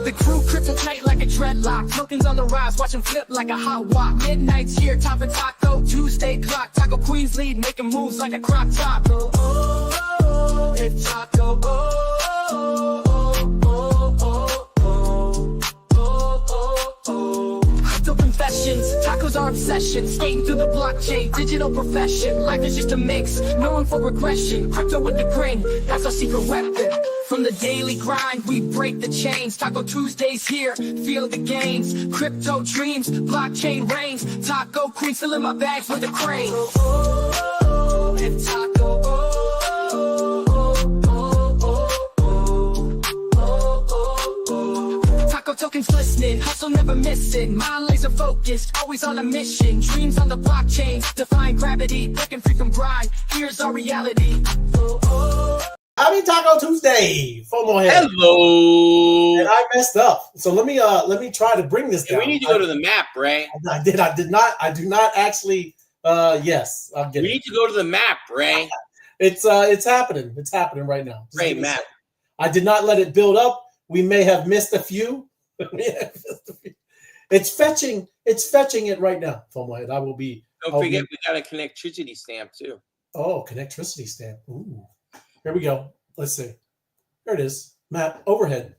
The crew crypto tight like a dreadlock. Tokens on the rise, watch them flip like a hot wok. Midnight's here, top of Taco Tuesday clock. Taco Queens lead, making moves like a crop top. Oh, oh, oh, it's Taco. Oh, oh, oh, oh, oh, oh, oh, oh. Crypto confessions, tacos are obsession. Skating through the blockchain, digital profession. Life is just a mix, known for regression. Crypto with the grain, that's our secret weapon. From the daily grind, we break the chains. Taco Tuesdays here, feel the gains. Crypto dreams, blockchain reigns. Taco Queen still in my bags with the crane. Oh, oh, oh, it's Taco. Oh, oh, oh, oh, oh, oh, oh, oh. Taco tokens listening, hustle never missing. Mind laser focused, always on a mission. Dreams on the blockchain, defying gravity. Breaking free from grind, here's our reality. Oh, oh. Happy Taco Tuesday, FOMO head. Hello. And I messed up, so let me try to bring this down. We need to go to the map, Ray. I do not actually. Yes, I'll get it. We need to go to the map, Ray. It's happening. It's happening right now. Ray, map. I did not let it build up. We may have missed a few. It's fetching. It's fetching it right now, FOMO head. I will be. Don't forget, we got a connectivity stamp too. Oh, connectivity stamp. Ooh. Here we go. Let's see. There it is. Map overhead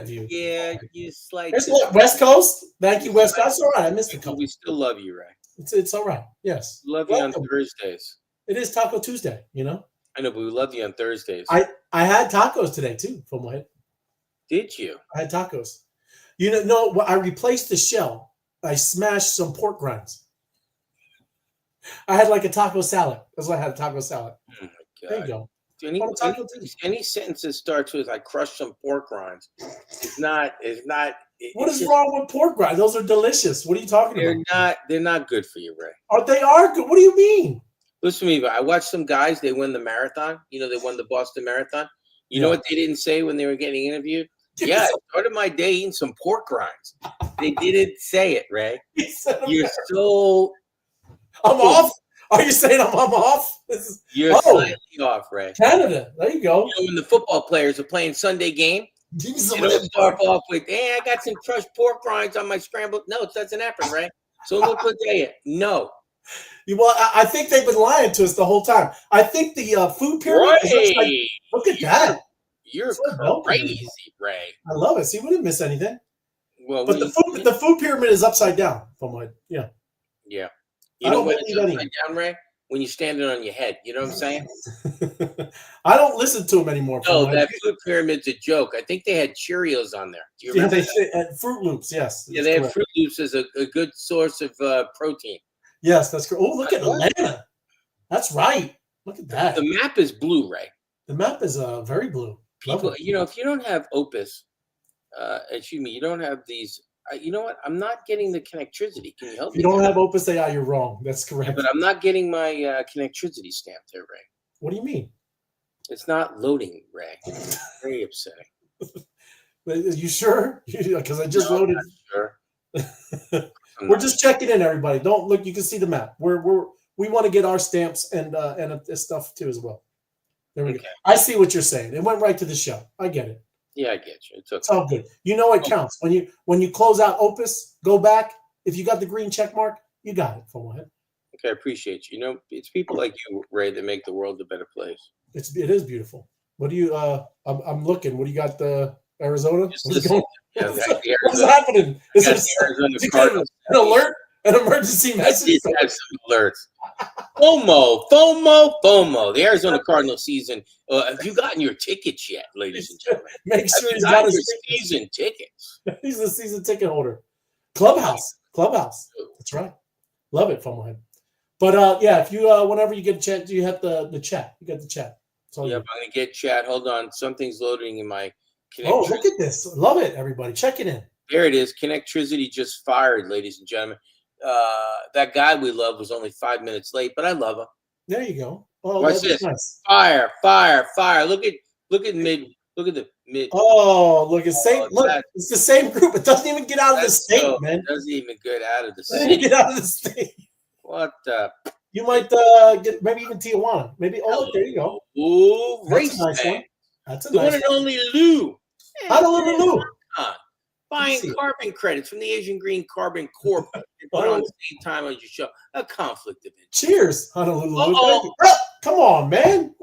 view. Yeah, you slide. There's West Coast. Thank you, West Coast. That's all right. I missed a couple. We still love you, Ray. It's all right. Yes. Love you on Thursdays. It is Taco Tuesday. You know. I know, but we love you on Thursdays. I had tacos today too. From my head. Did you? I had tacos. You know, I replaced the shell. I smashed some pork rinds. I had like a taco salad. That's why I had a taco salad. Oh my God. There you go. Any sentence that starts with "I crushed some pork rinds" is not. What is wrong with pork rinds? Those are delicious. What are you talking about? They're not good for you, Ray. Oh, they are good. What do you mean? Listen to me. I watched some guys. They won the marathon. You know, they won the Boston Marathon. You know what they didn't say when they were getting interviewed? Yeah, I started my day eating some pork rinds. They didn't say it, Ray. You're so. I'm off. Are you saying I'm off? You're slightly off, Ray. Canada. There you go. You know, when the football players are playing Sunday game, they don't start off with, hey, I got some crushed pork rinds on my scrambled. No, it doesn't happen, Ray. So look what they no. Well, I think they've been lying to us the whole time. I think the food pyramid is like, look at that. You're crazy, Ray. I love it. See, we didn't miss anything. Well, but the food pyramid is upside down. Yeah. Yeah. You know what it's upside down, Ray? When you're standing on your head. You know what I'm saying? I don't listen to them anymore. No, that food pyramid's a joke. I think they had Cheerios on there. Do you remember that? Fruit Loops, yes. Yeah, they have Fruit Loops as a good source of protein. Yes, that's correct. Oh, look at Atlanta. That's right. Look at that. The map is blue, Ray. The map is very blue. People, you know, if you don't have Opus, excuse me, you don't have these. You know what? I'm not getting the connectivity. Can you help me? If you don't have Opus AI, you're wrong. That's correct. Yeah, but I'm not getting my connectivity stamp there, Ray. What do you mean? It's not loading, Ray. It's very upsetting. Are you sure? Because I just loaded. I'm sure. We're just checking in, everybody. Don't look. You can see the map. We want to get our stamps and stuff too as well. There we go. I see what you're saying. It went right to the show. I get it. Yeah, I get you. It's okay. It's all good. You know it counts. When you close out Opus, go back. If you got the green check mark, you got it. From ahead. Okay, I appreciate you. You know, it's people like you, Ray, that make the world a better place. It is beautiful. What do you? I'm looking. What do you got? The Arizona. What's happening? Is there an alert? An emergency message? Have some alerts. FOMO. The Arizona Cardinals season. Have you gotten your tickets yet, ladies and gentlemen? Make sure he's got his season tickets. He's the season ticket holder. Clubhouse. That's right. Love it, FOMO head. But yeah, if you whenever you get a chance, you have the chat. You got the chat. Yeah, I'm gonna get chat. Hold on, something's loading in my. Oh, look at this! Love it, everybody. Check it in. There it is. Connectivity just fired, ladies and gentlemen. That guy we love was only 5 minutes late, but I love him. There you go. Oh, watch this. Nice. Fire. Look at mid. Look at the mid. Oh, look at look, it's the same group. It doesn't even get out of the state, man. It doesn't even get out of the state. Get out of the state. What the? You might get maybe even Tijuana. Maybe there you go. Ooh, race nice one. That's a the nice one and only Lou. I don't live in Lou. Buying carbon credits from the Asian Green Carbon Corp. Put on the same time as your show. A conflict of interest. Cheers, Honolulu. Come on, man.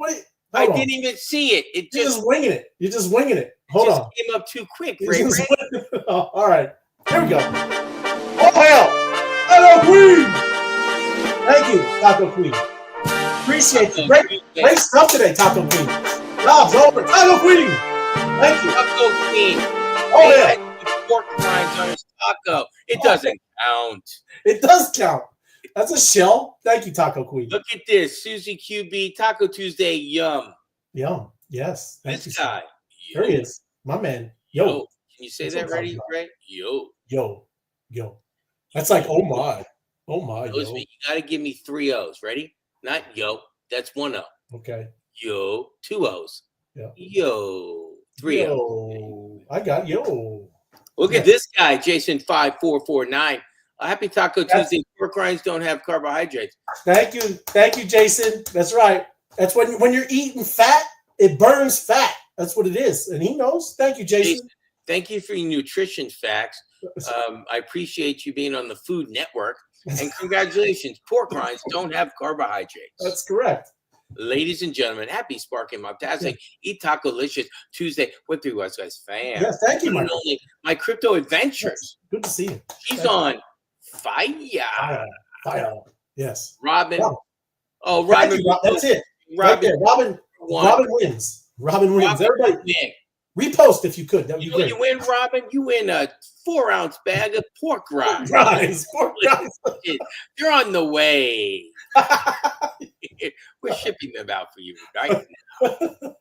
I didn't even see it. You're just winging it. You're just winging it. Hold on. Came up too quick, Ray. Oh, all right. Here we go. Oh, hell. Hello, Queen. Thank you, Taco Queen. Appreciate you. Great stuff today, Taco Queen. Job's over. Taco Queen. Thank you. Taco Queen. Oh, yeah. Pork rinds on his taco. It doesn't count. It does count. That's a shell. Thank you, Taco Queen. Look at this. Susie QB, Taco Tuesday, yum. Yum. Yes. Thank this you, guy. There he is. My man. Yo. Can you say that ready, Ray? Yo. Yo. Yo. That's like, oh my. Oh my. Yo. You got to give me 3 O's. Ready? Not yo. That's 1 O. Okay. Yo. 2 O's. Yeah. Yo. 3 O's. Yo. I got yo. Look at this guy, Jason5449. Happy Taco Tuesday. Pork rinds don't have carbohydrates. Thank you. Thank you, Jason. That's right. That's when you're eating fat, it burns fat. That's what it is. And he knows. Thank you, Jason. Thank you for your nutrition facts. I appreciate you being on the Food Network. And congratulations. Pork rinds don't have carbohydrates. That's correct. Ladies and gentlemen, happy Sparking Mobtastic. Eat Taco-licious Tuesday with 3 West Guys fans. Yes, thank you, my crypto adventures. Yes. Good to see you. She's on fire. Fire. Yes. Robin. Wow. Oh, Robin. That's it. Right there. Robin wins. Robin wins. Everybody repost if you could. That would be great. You win, Robin. You win a 4-ounce bag of pork rinds. Pork rinds. They're on the way. We're shipping them out for you right now.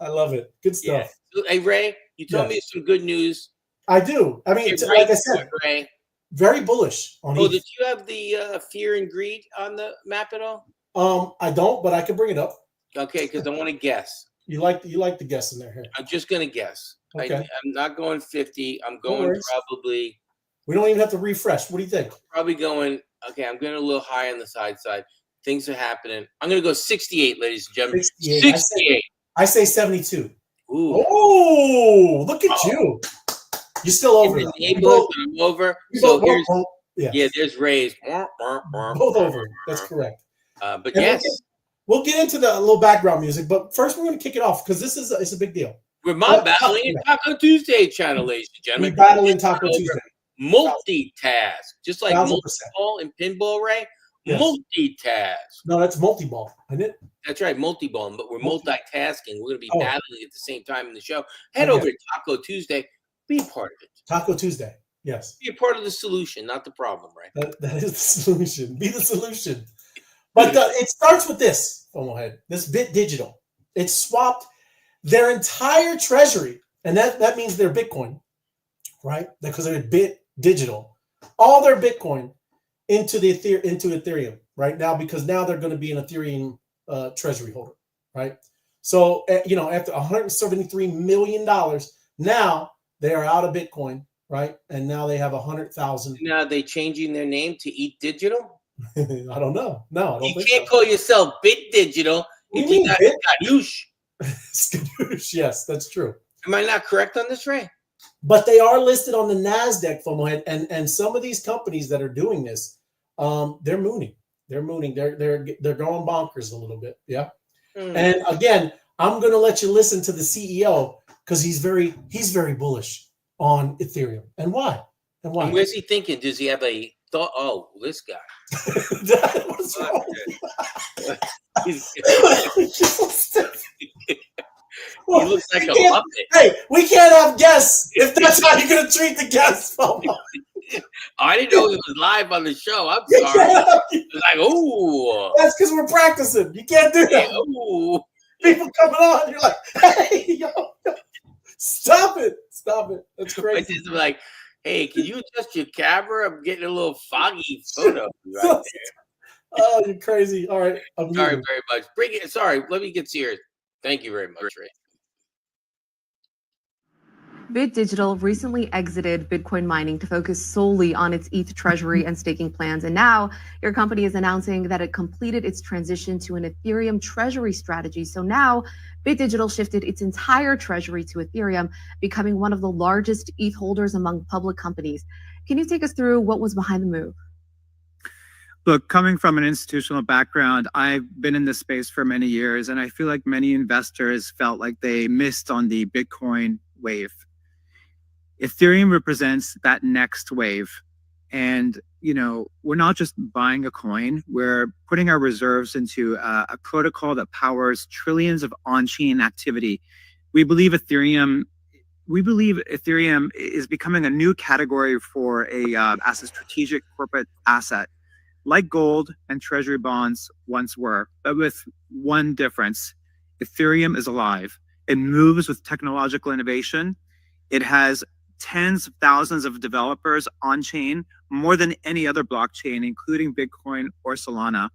I love it. Good stuff. Yeah. Hey, Ray, you told me some good news. I do. I mean, like I said, Ray, very bullish on ETH. Did you have the fear and greed on the map at all? I don't, but I can bring it up. Okay, because I want to guess. You like the guess in there here. I'm just gonna guess. Okay. I'm not going 50. I'm going probably. We don't even have to refresh. What do you think? Probably going. Okay, I'm going a little high on the side. Things are happening. I'm going to go 68, ladies and gentlemen. 68. I say 72. Ooh. Oh, look at you. You're still over. I'm over. So here's there's Ray's. Both over. That's correct. But yes. We'll get into the little background music, but first we're going to kick it off because this is it's a big deal. We're battling in Taco Tuesday channel, ladies and gentlemen. We're battling Taco Tuesday. Multitask. Just like 1000%. multi-ball and pinball, Ray. Yes. Multitask. No, that's multi-ball, isn't it? That's right, multi-ball, but we're multitasking. We're going to be battling at the same time in the show. Head over to Taco Tuesday. Be a part of it. Taco Tuesday, yes. Be a part of the solution, not the problem, right? That is the solution. Be the solution. But it starts with this, this Bit Digital. It swapped their entire treasury, and that means their Bitcoin, right? Because they're Bit Digital. All their Bitcoin into Ethereum right now, because now they're going to be an Ethereum treasury holder, right? So, after $173 million, now they are out of Bitcoin, right? And now they have 100,000. Now are they changing their name to Eat Digital? I don't know. No, I don't think you can't call yourself Bit Digital. What do you mean, Bit? Skadoosh. Skadoosh, yes, that's true. Am I not correct on this, Ray? But they are listed on the NASDAQ, FOMO, and some of these companies that are doing this, they're mooning. They're mooning. They're going bonkers a little bit. Yeah. And again, I'm going to let you listen to the CEO because he's very bullish on Ethereum. And why? And where's he thinking? Does he have a thought? Oh, this guy. What's wrong? He looks like a puppet. Hey, we can't have guests if that's how you're going to treat the guests. I didn't know it was live on the show. I'm sorry. It's like, ooh. That's because we're practicing. You can't do that. Ooh. People coming on, you're like, hey, yo, stop it. That's crazy. Just like, hey, can you adjust your camera? I'm getting a little foggy photo right there. Oh, you're crazy. All right. I'm sorry very much. Bring it. Sorry. Let me get serious. Thank you very much, Ray. Bit Digital recently exited Bitcoin mining to focus solely on its ETH treasury and staking plans. And now your company is announcing that it completed its transition to an Ethereum treasury strategy. So now Bit Digital shifted its entire treasury to Ethereum, becoming one of the largest ETH holders among public companies. Can you take us through what was behind the move? Look, coming from an institutional background, I've been in this space for many years, and I feel like many investors felt like they missed on the Bitcoin wave. Ethereum represents that next wave. And, we're not just buying a coin, we're putting our reserves into a protocol that powers trillions of on-chain activity. We believe Ethereum is becoming a new category for as a strategic corporate asset, like gold and treasury bonds once were, but with one difference. Ethereum is alive. It moves with technological innovation. It has tens of thousands of developers on chain, more than any other blockchain, including Bitcoin or Solana.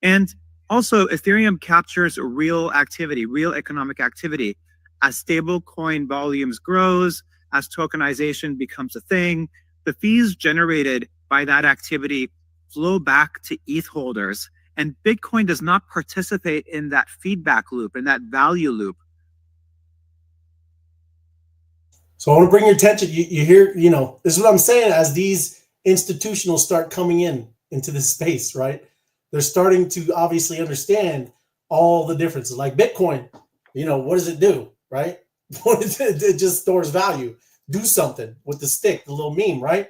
And also, Ethereum captures real activity, real economic activity. As stablecoin volumes grows, as tokenization becomes a thing, the fees generated by that activity flow back to ETH holders. And Bitcoin does not participate in that feedback loop, in that value loop. So I want to bring your attention. You hear, this is what I'm saying. As these institutionals start coming into this space, right? They're starting to obviously understand all the differences. Like Bitcoin, what does it do, right? It just stores value. Do something with the stick, the little meme, right?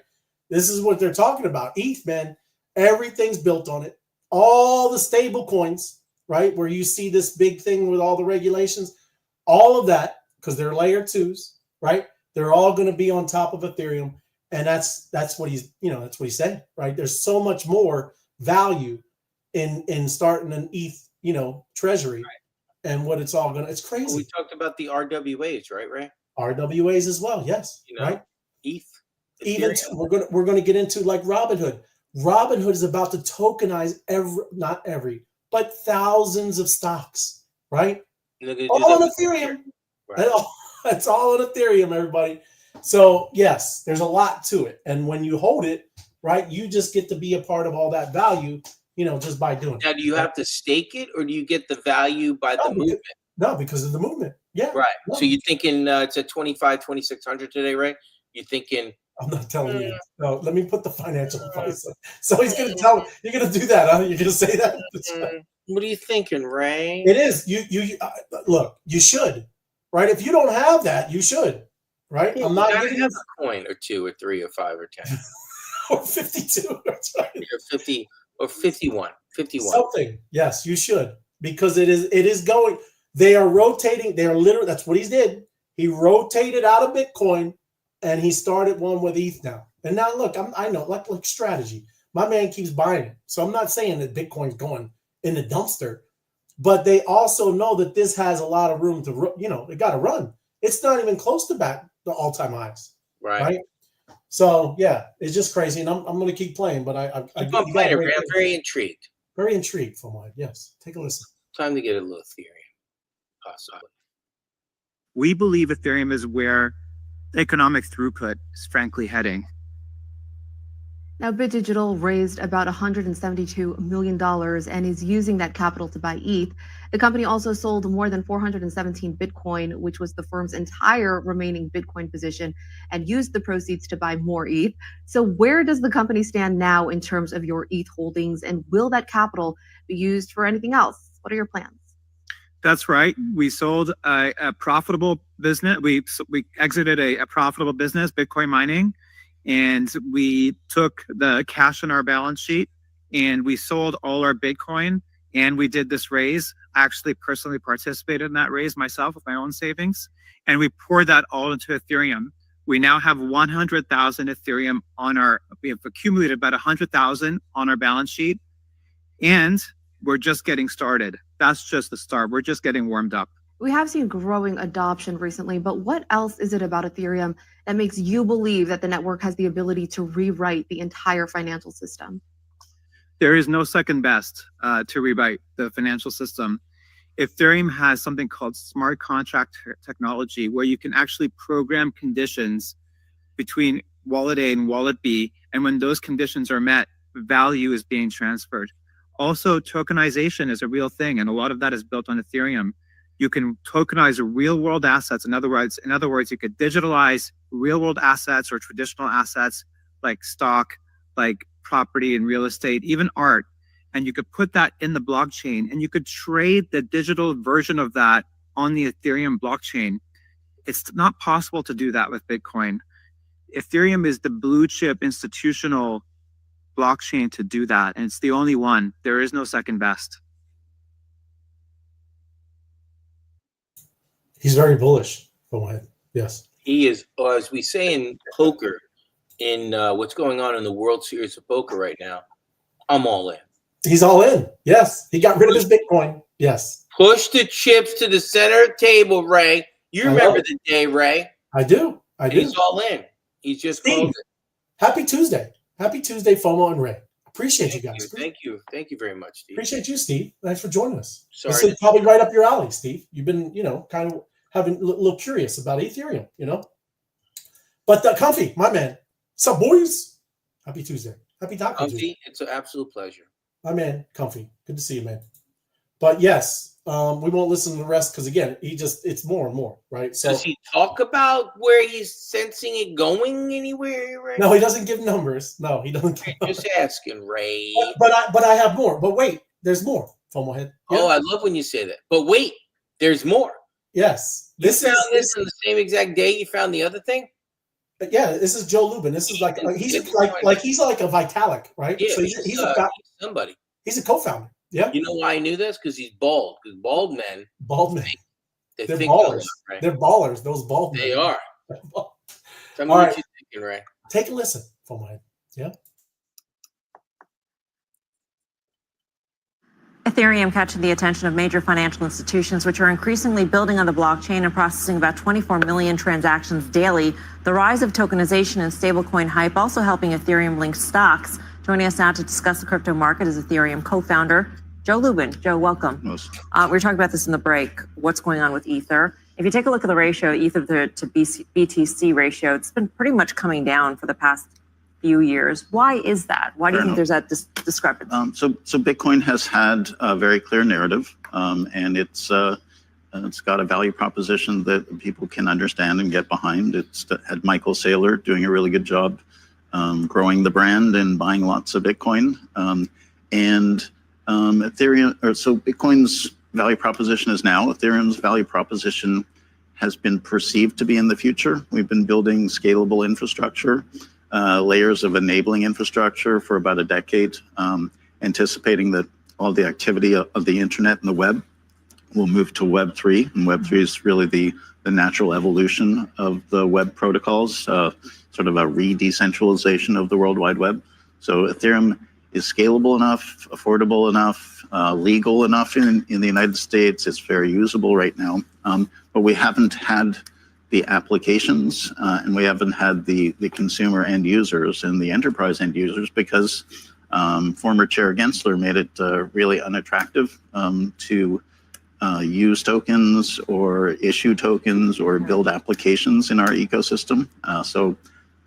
This is what they're talking about. ETH, man, everything's built on it. All the stable coins, right? Where you see this big thing with all the regulations, all of that, because they're layer twos, right? They're all going to be on top of Ethereum, and that's what that's what he's saying, right? There's so much more value in starting an ETH, treasury, right. And what it's all it's crazy. Well, we talked about the RWAs, right? RWAs as well, yes, right. ETH, even we're going to get into like Robinhood. Robinhood is about to tokenize not every, but thousands of stocks, right? All on Ethereum. Right. It's all on Ethereum, everybody. So yes, there's a lot to it. And when you hold it, right, you just get to be a part of all that value, just by doing it. Now, do you have to stake it, or do you get the value by the movement? No, because of the movement. Yeah. Right. No. So you're thinking it's at 2,600 today, right? You're thinking. I'm not telling you. No, let me put the financial advice. So he's going to tell me. You're going to do that, huh? You're going to say that? What are you thinking, Ray? It is. You look, you should. Right? If you don't have that, you should. Right? Yeah, I'm not going to have a coin or 2 or 3 or 5 or 10 or 52. That's right. Or 50 or 51. 51. Something. Yes, you should, because it is going. They are rotating. They are literally. That's what he did. He rotated out of Bitcoin, and he started one with ETH now. And now look, I know like strategy. My man keeps buying it, so I'm not saying that Bitcoin's going in the dumpster. But they also know that this has a lot of room to, they got to run. It's not even close to back the all-time highs. Right. So, yeah, it's just crazy. And I'm going to keep playing, but I'm very intrigued. Very intrigued, from what, yes. Take a listen. Time to get a little Ethereum, possibly. We believe Ethereum is where economic throughput is frankly heading. Now, Bit Digital raised about $172 million and is using that capital to buy ETH. The company also sold more than 417 Bitcoin, which was the firm's entire remaining Bitcoin position, and used the proceeds to buy more ETH. So where does the company stand now in terms of your ETH holdings, and will that capital be used for anything else? What are your plans? That's right. We sold a profitable business. We exited a profitable business, Bitcoin mining. And we took the cash on our balance sheet and we sold all our Bitcoin, and we did this raise. I actually personally participated in that raise myself with my own savings, and we poured that all into Ethereum. We now have 100,000 Ethereum we have accumulated about 100,000 on our balance sheet, and we're just getting started. That's just the start. We're just getting warmed up. We have seen growing adoption recently, but what else is it about Ethereum that makes you believe that the network has the ability to rewrite the entire financial system? There is no second best to rewrite the financial system. Ethereum has something called smart contract technology, where you can actually program conditions between wallet A and wallet B. And when those conditions are met, value is being transferred. Also, tokenization is a real thing, and a lot of that is built on Ethereum. You can tokenize real world assets. In other words, you could digitalize real world assets or traditional assets like stock, like property and real estate, even art. And you could put that in the blockchain, and you could trade the digital version of that on the Ethereum blockchain. It's not possible to do that with Bitcoin. Ethereum is the blue chip institutional blockchain to do that, and it's the only one. There is no second best. He's very bullish. Go ahead. Yes. He is, as we say in poker, in what's going on in the World Series of Poker right now, I'm all in. He's all in. Yes. He got rid of his Bitcoin. Yes. Push the chips to the center table, Ray. You remember the day, Ray. I do. He's all in. He's just closing. Happy Tuesday. Happy Tuesday, FOMO and Ray. Appreciate you guys. Thank you. Thank you very much, Steve. Appreciate you, Steve. Thanks for joining us. Sorry. This is probably right up your alley, Steve. You've been, kind of having a little curious about Ethereum, But Comfy, my man. Sup, boys? Happy Tuesday. Happy talking to you. Comfy, it's an absolute pleasure. My man, Comfy. Good to see you, man. But yes, we won't listen to the rest because, again, it's more and more, right? So, does he talk about where he's sensing it going anywhere? Right? No, he doesn't give numbers. No, he doesn't. Just asking, Ray. But I have more. But wait, there's more. FOMO head. Yeah. Oh, I love when you say that. But wait, there's more. Yes. You found this on the same exact day you found the other thing? Yeah, this is Joe Lubin. This is he's like a Vitalik, right? Yeah, so he's somebody. He's a co-founder. Yeah. You know why I knew this? Because he's bald. Because bald men. They're ballers. Right? They're ballers. Those bald men. They are. Tell me what you're thinking, Ray. Take a listen, FOMO head. Yeah. Ethereum catching the attention of major financial institutions, which are increasingly building on the blockchain and processing about 24 million transactions daily. The rise of tokenization and stablecoin hype also helping Ethereum-linked stocks. Joining us now to discuss the crypto market is Ethereum co-founder Joe Lubin. Joe, welcome. We were talking about this in the break. What's going on with Ether? If you take a look at the ratio, Ether to BTC ratio, it's been pretty much coming down for the past few years. Why is that? Why do you think there's that discrepancy? So Bitcoin has had a very clear narrative, and it's got a value proposition that people can understand and get behind. It's had Michael Saylor doing a really good job growing the brand and buying lots of Bitcoin. So Bitcoin's value proposition is now. Ethereum's value proposition has been perceived to be in the future. We've been building scalable infrastructure, layers of enabling infrastructure for about a decade, anticipating that all the activity of the internet and the web will move to Web3. And Web3 is really the natural evolution of the web protocols, sort of a re-decentralization of the World Wide Web. So Ethereum is scalable enough, affordable enough, legal enough in the United States. It's very usable right now, but we haven't had the applications and we haven't had the consumer end users and the enterprise end users because former Chair Gensler made it really unattractive to use tokens or issue tokens or build applications in our ecosystem. So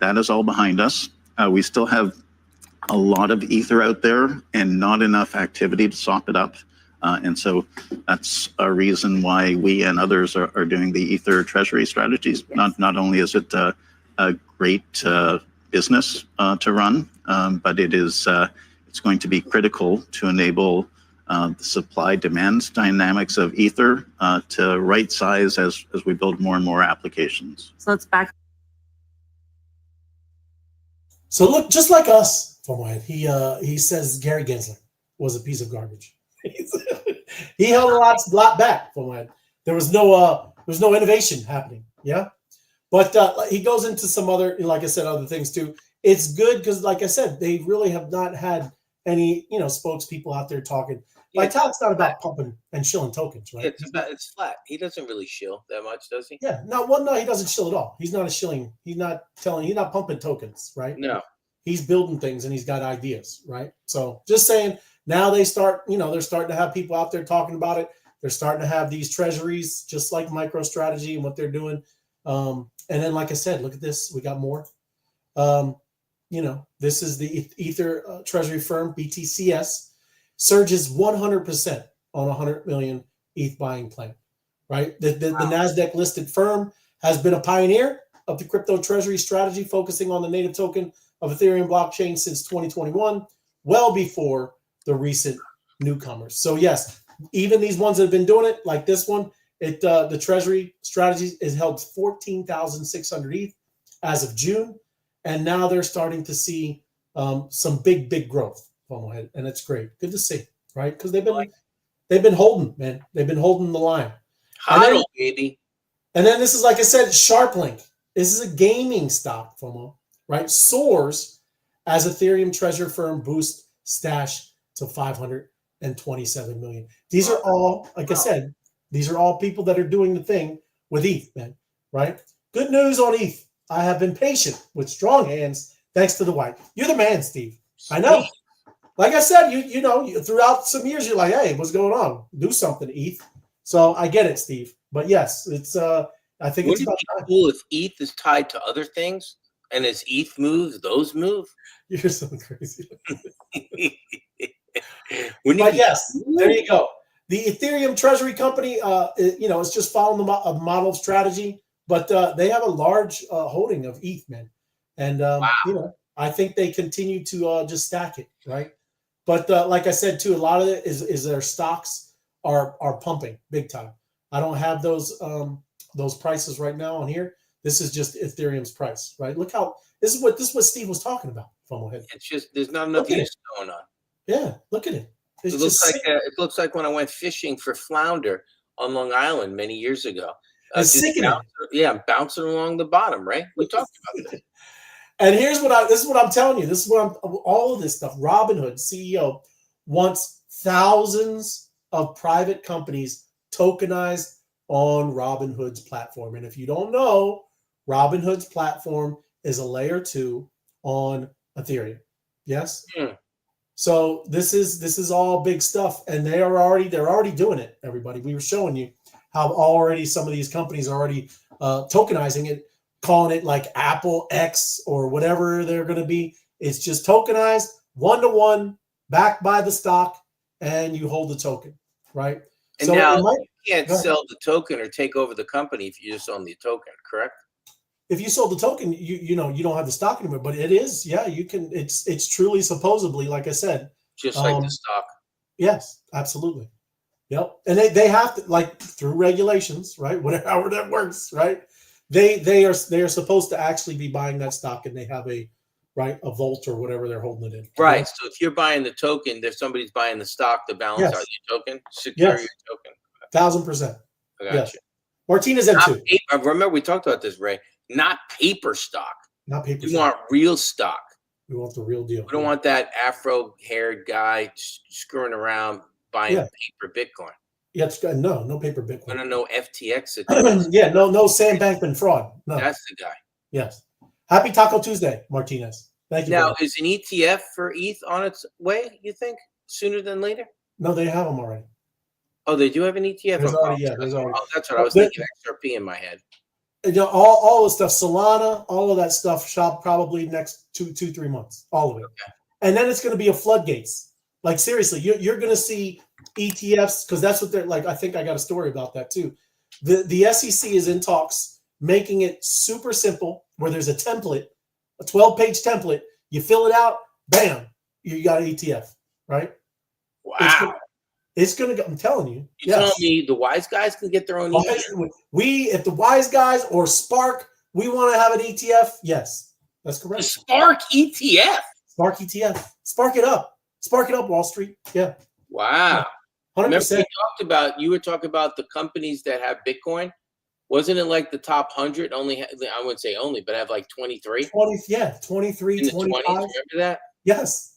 that is all behind us. We still have a lot of Ether out there and not enough activity to sop it up. And so that's a reason why we and others are doing the Ether Treasury strategies. Yes. Not only is it a great business to run, but it's going to be critical to enable the supply-demand dynamics of Ether to right size as we build more and more applications. So let's back. So look, just like us, he says Gary Gensler was a piece of garbage. He held a lot back from when there was no innovation happening. Yeah, but he goes into some other, like I said, other things too. It's good because, like I said, they really have not had any spokespeople out there talking. Yeah. Vitalik's not about pumping and shilling tokens, right? It's flat. He doesn't really shill that much, does he? Yeah, no, he doesn't shill at all. He's not a shilling. He's not pumping tokens, right? No. He's building things and he's got ideas, right? So just saying, now they're starting to have people out there talking about it. They're starting to have these treasuries, just like MicroStrategy and what they're doing. And then, like I said, look at this. We got more. This is the Ether treasury firm, BTCS, surges 100% on 100 million ETH buying plan, right? The NASDAQ listed firm has been a pioneer of the crypto treasury strategy, focusing on the native token of Ethereum blockchain since 2021, well before the recent newcomers. So yes, even these ones that have been doing it, like this one, the treasury strategy is held 14,600 ETH as of June, and now they're starting to see some big growth, and it's great. Good to see, right? Because they've been holding, man. They've been holding the line. Hodl, baby. And then this is, like I said, Sharplink. This is a gaming stock, FOMO, right? Soars as Ethereum treasury firm boosts stash to 527 million. These are all, like I said, these are all people that are doing the thing with ETH, man, right? Good news on ETH. I have been patient with strong hands thanks to the white. You're the man, Steve. I know. Like I said, you know, throughout some years, you're like, hey, what's going on? Do something, ETH. So I get it, Steve. But yes, it's I think Wouldn't it's about it be cool if ETH is tied to other things, and as ETH moves, those move? You're so crazy. But yes, there you go. The Ethereum Treasury company, it's just following a model of strategy, but they have a large holding of ETH, man. And, I think they continue to just stack it, right? But like I said, too, a lot of it is their stocks are pumping big time. I don't have those prices right now on here. This is just Ethereum's price, right? Look how this is what Steve was talking about. It's just there's not enough use going on. Yeah, look at it. It looks like when I went fishing for flounder on Long Island many years ago. It's sickening. Bouncing along the bottom, right? We talked about that. And this is what I'm telling you. This is what all of this stuff. Robinhood CEO wants thousands of private companies tokenized on Robinhood's platform. And if you don't know, Robinhood's platform is a layer 2 on Ethereum. Yes. So this is all big stuff, and they're already doing it. Everybody, we were showing you how already some of these companies are already tokenizing it, calling it like Apple X or whatever they're going to be. It's just tokenized, 1-to-1, backed by the stock, and you hold the token, right? And so now you can't sell the token or take over the company if you just own the token, correct? If you sold the token, you don't have the stock anymore, but it is, you can. It's truly supposedly, like I said, just like the stock. Yes, absolutely. Yep, and they have to, like, through regulations, right? However that works, right? They are supposed to actually be buying that stock, and they have a vault or whatever they're holding it in. Right. Right? So if you're buying the token, there's somebody's buying the stock to balance out your token, secure your token. 1,000%. I got you. Martinez M2. Remember we talked about this, Ray. Not paper stock. Not paper. We want real stock. We want the real deal. We don't want that afro-haired guy screwing around buying paper Bitcoin. Yeah, no paper Bitcoin. I don't know FTX. No Sam Bankman fraud. No, that's the guy. Yes. Happy Taco Tuesday, Martinez. Thank you. Now, is an ETF for ETH on its way, you think, sooner than later? No, they have them already. Oh, they do have an ETF? There's already. That's what I was thinking, XRP in my head. All the stuff, Solana, all of that stuff shop probably next 2-3 months, all of it. Okay. And then it's going to be a floodgates. Like, seriously, you're going to see ETFs, because that's what they're like. I think I got a story about that too. The SEC is in talks, making it super simple, where there's a template, a 12-page template. You fill it out, bam, you got an ETF, right? Wow. It's going to go, I'm telling you. You're telling me the wise guys can get their own ETF? If the wise guys or Spark, we want to have an ETF, yes, that's correct. The Spark ETF? Spark ETF. Spark it up. Spark it up, Wall Street. Yeah. Wow. 100%. Remember you were talking about the companies that have Bitcoin? Wasn't it like the top 100 only, I wouldn't say only, but have like 23? 23, 25. Remember that? Yes.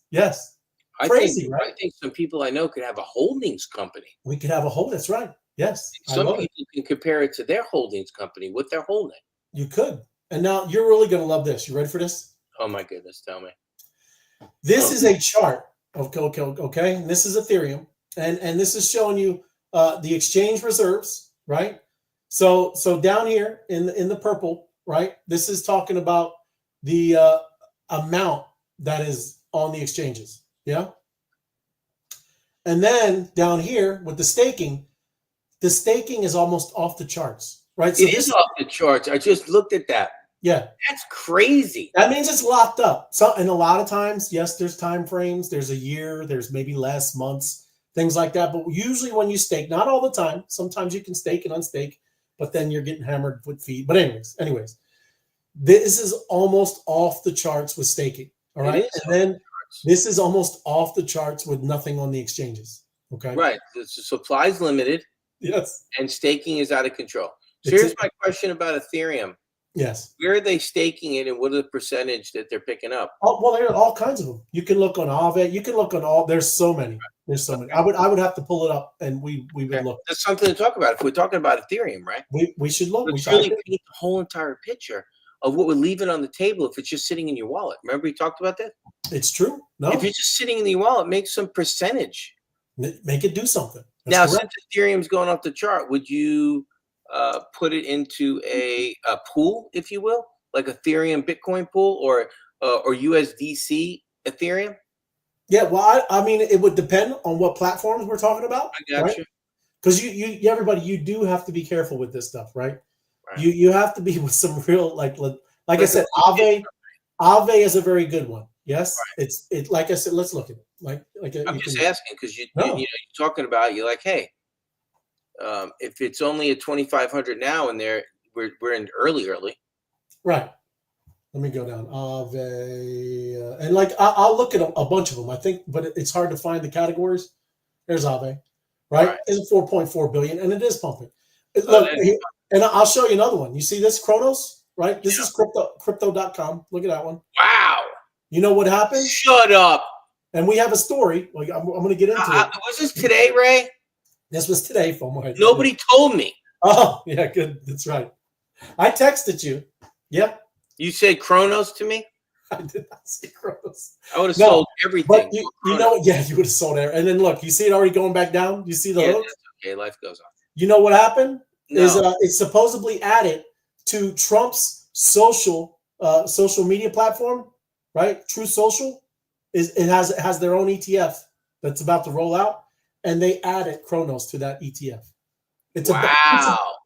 Crazy, right? I think some people I know could have a holdings company. We could have a hold. That's right. Yes. Some people can compare it to their holdings company, what they're holding. You could. And now you're really going to love this. You ready for this? Oh my goodness. Tell me. This is a chart. Okay. And this is Ethereum. And this is showing you the exchange reserves, right? So down here in the purple, right? This is talking about the amount that is on the exchanges, yeah. And then down here with the staking is almost off the charts, right? So It is off the charts. I just looked at that. Yeah, That's crazy. that means it's locked up. So, and a lot of times, yes, there's time frames. There's a year. There's maybe less months, things like that. But usually, when you stake, not all the time. Sometimes you can stake and unstake, but then you're getting hammered with fee. But anyways, this is almost off the charts with staking. All right, and then this is almost off the charts with nothing on the exchanges. Okay, Right. The supply is limited. Yes. And staking is out of control. So here's my question about Ethereum. Yes. Where are they staking it, and what are the percentage that they're picking up? Oh, well, there are all kinds of them. You can look on Aave. You can look on all. There's so many. There's so many. I would have to pull it up, and we would look. That's something to talk about. If we're talking about Ethereum, right? We should look. Let's really paint the whole entire picture of what we're leaving on the table if it's just sitting in your wallet. Remember we talked about that? It's true. No, if you're just sitting in your wallet, make some percentage. Make it do something. Now, since Ethereum's going off the chart, would you put it into a pool, if you will, like Ethereum Bitcoin pool or USDC Ethereum? Yeah, well, I mean, it would depend on what platforms we're talking about. I got you. Because everybody, you do have to be careful with this stuff, right? You have to be with some real like I said, Aave is a very good one. Yes, it's like I said. Let's look at it. I'm just asking because you're talking about, you're like, hey, if it's only at 2,500 now and we're in early. Right. Let me go down Aave and I'll look at a bunch of them. I think, but it's hard to find the categories. There's Aave, right? It's 4.4 billion, and it is pumping. Look, and I'll show you another one. You see this Kronos, right? This is crypto.com. Look at that one. Wow. You know what happened? Shut up. And we have a story. Like I'm going to get into it. Was this today, Ray? This was today, FOMO. Nobody told me. Oh, yeah, good. That's right. I texted you. Yep. You said Kronos to me? I did not say Kronos. I would have sold everything. But you know what? Yeah, you would have sold everything. And then look, you see it already going back down? You see the hook? That's okay. Life goes on. You know what happened? No. Is it's supposedly added to Trump's social media platform, right? True Social it has their own ETF that's about to roll out, and they added Kronos to that ETF. It's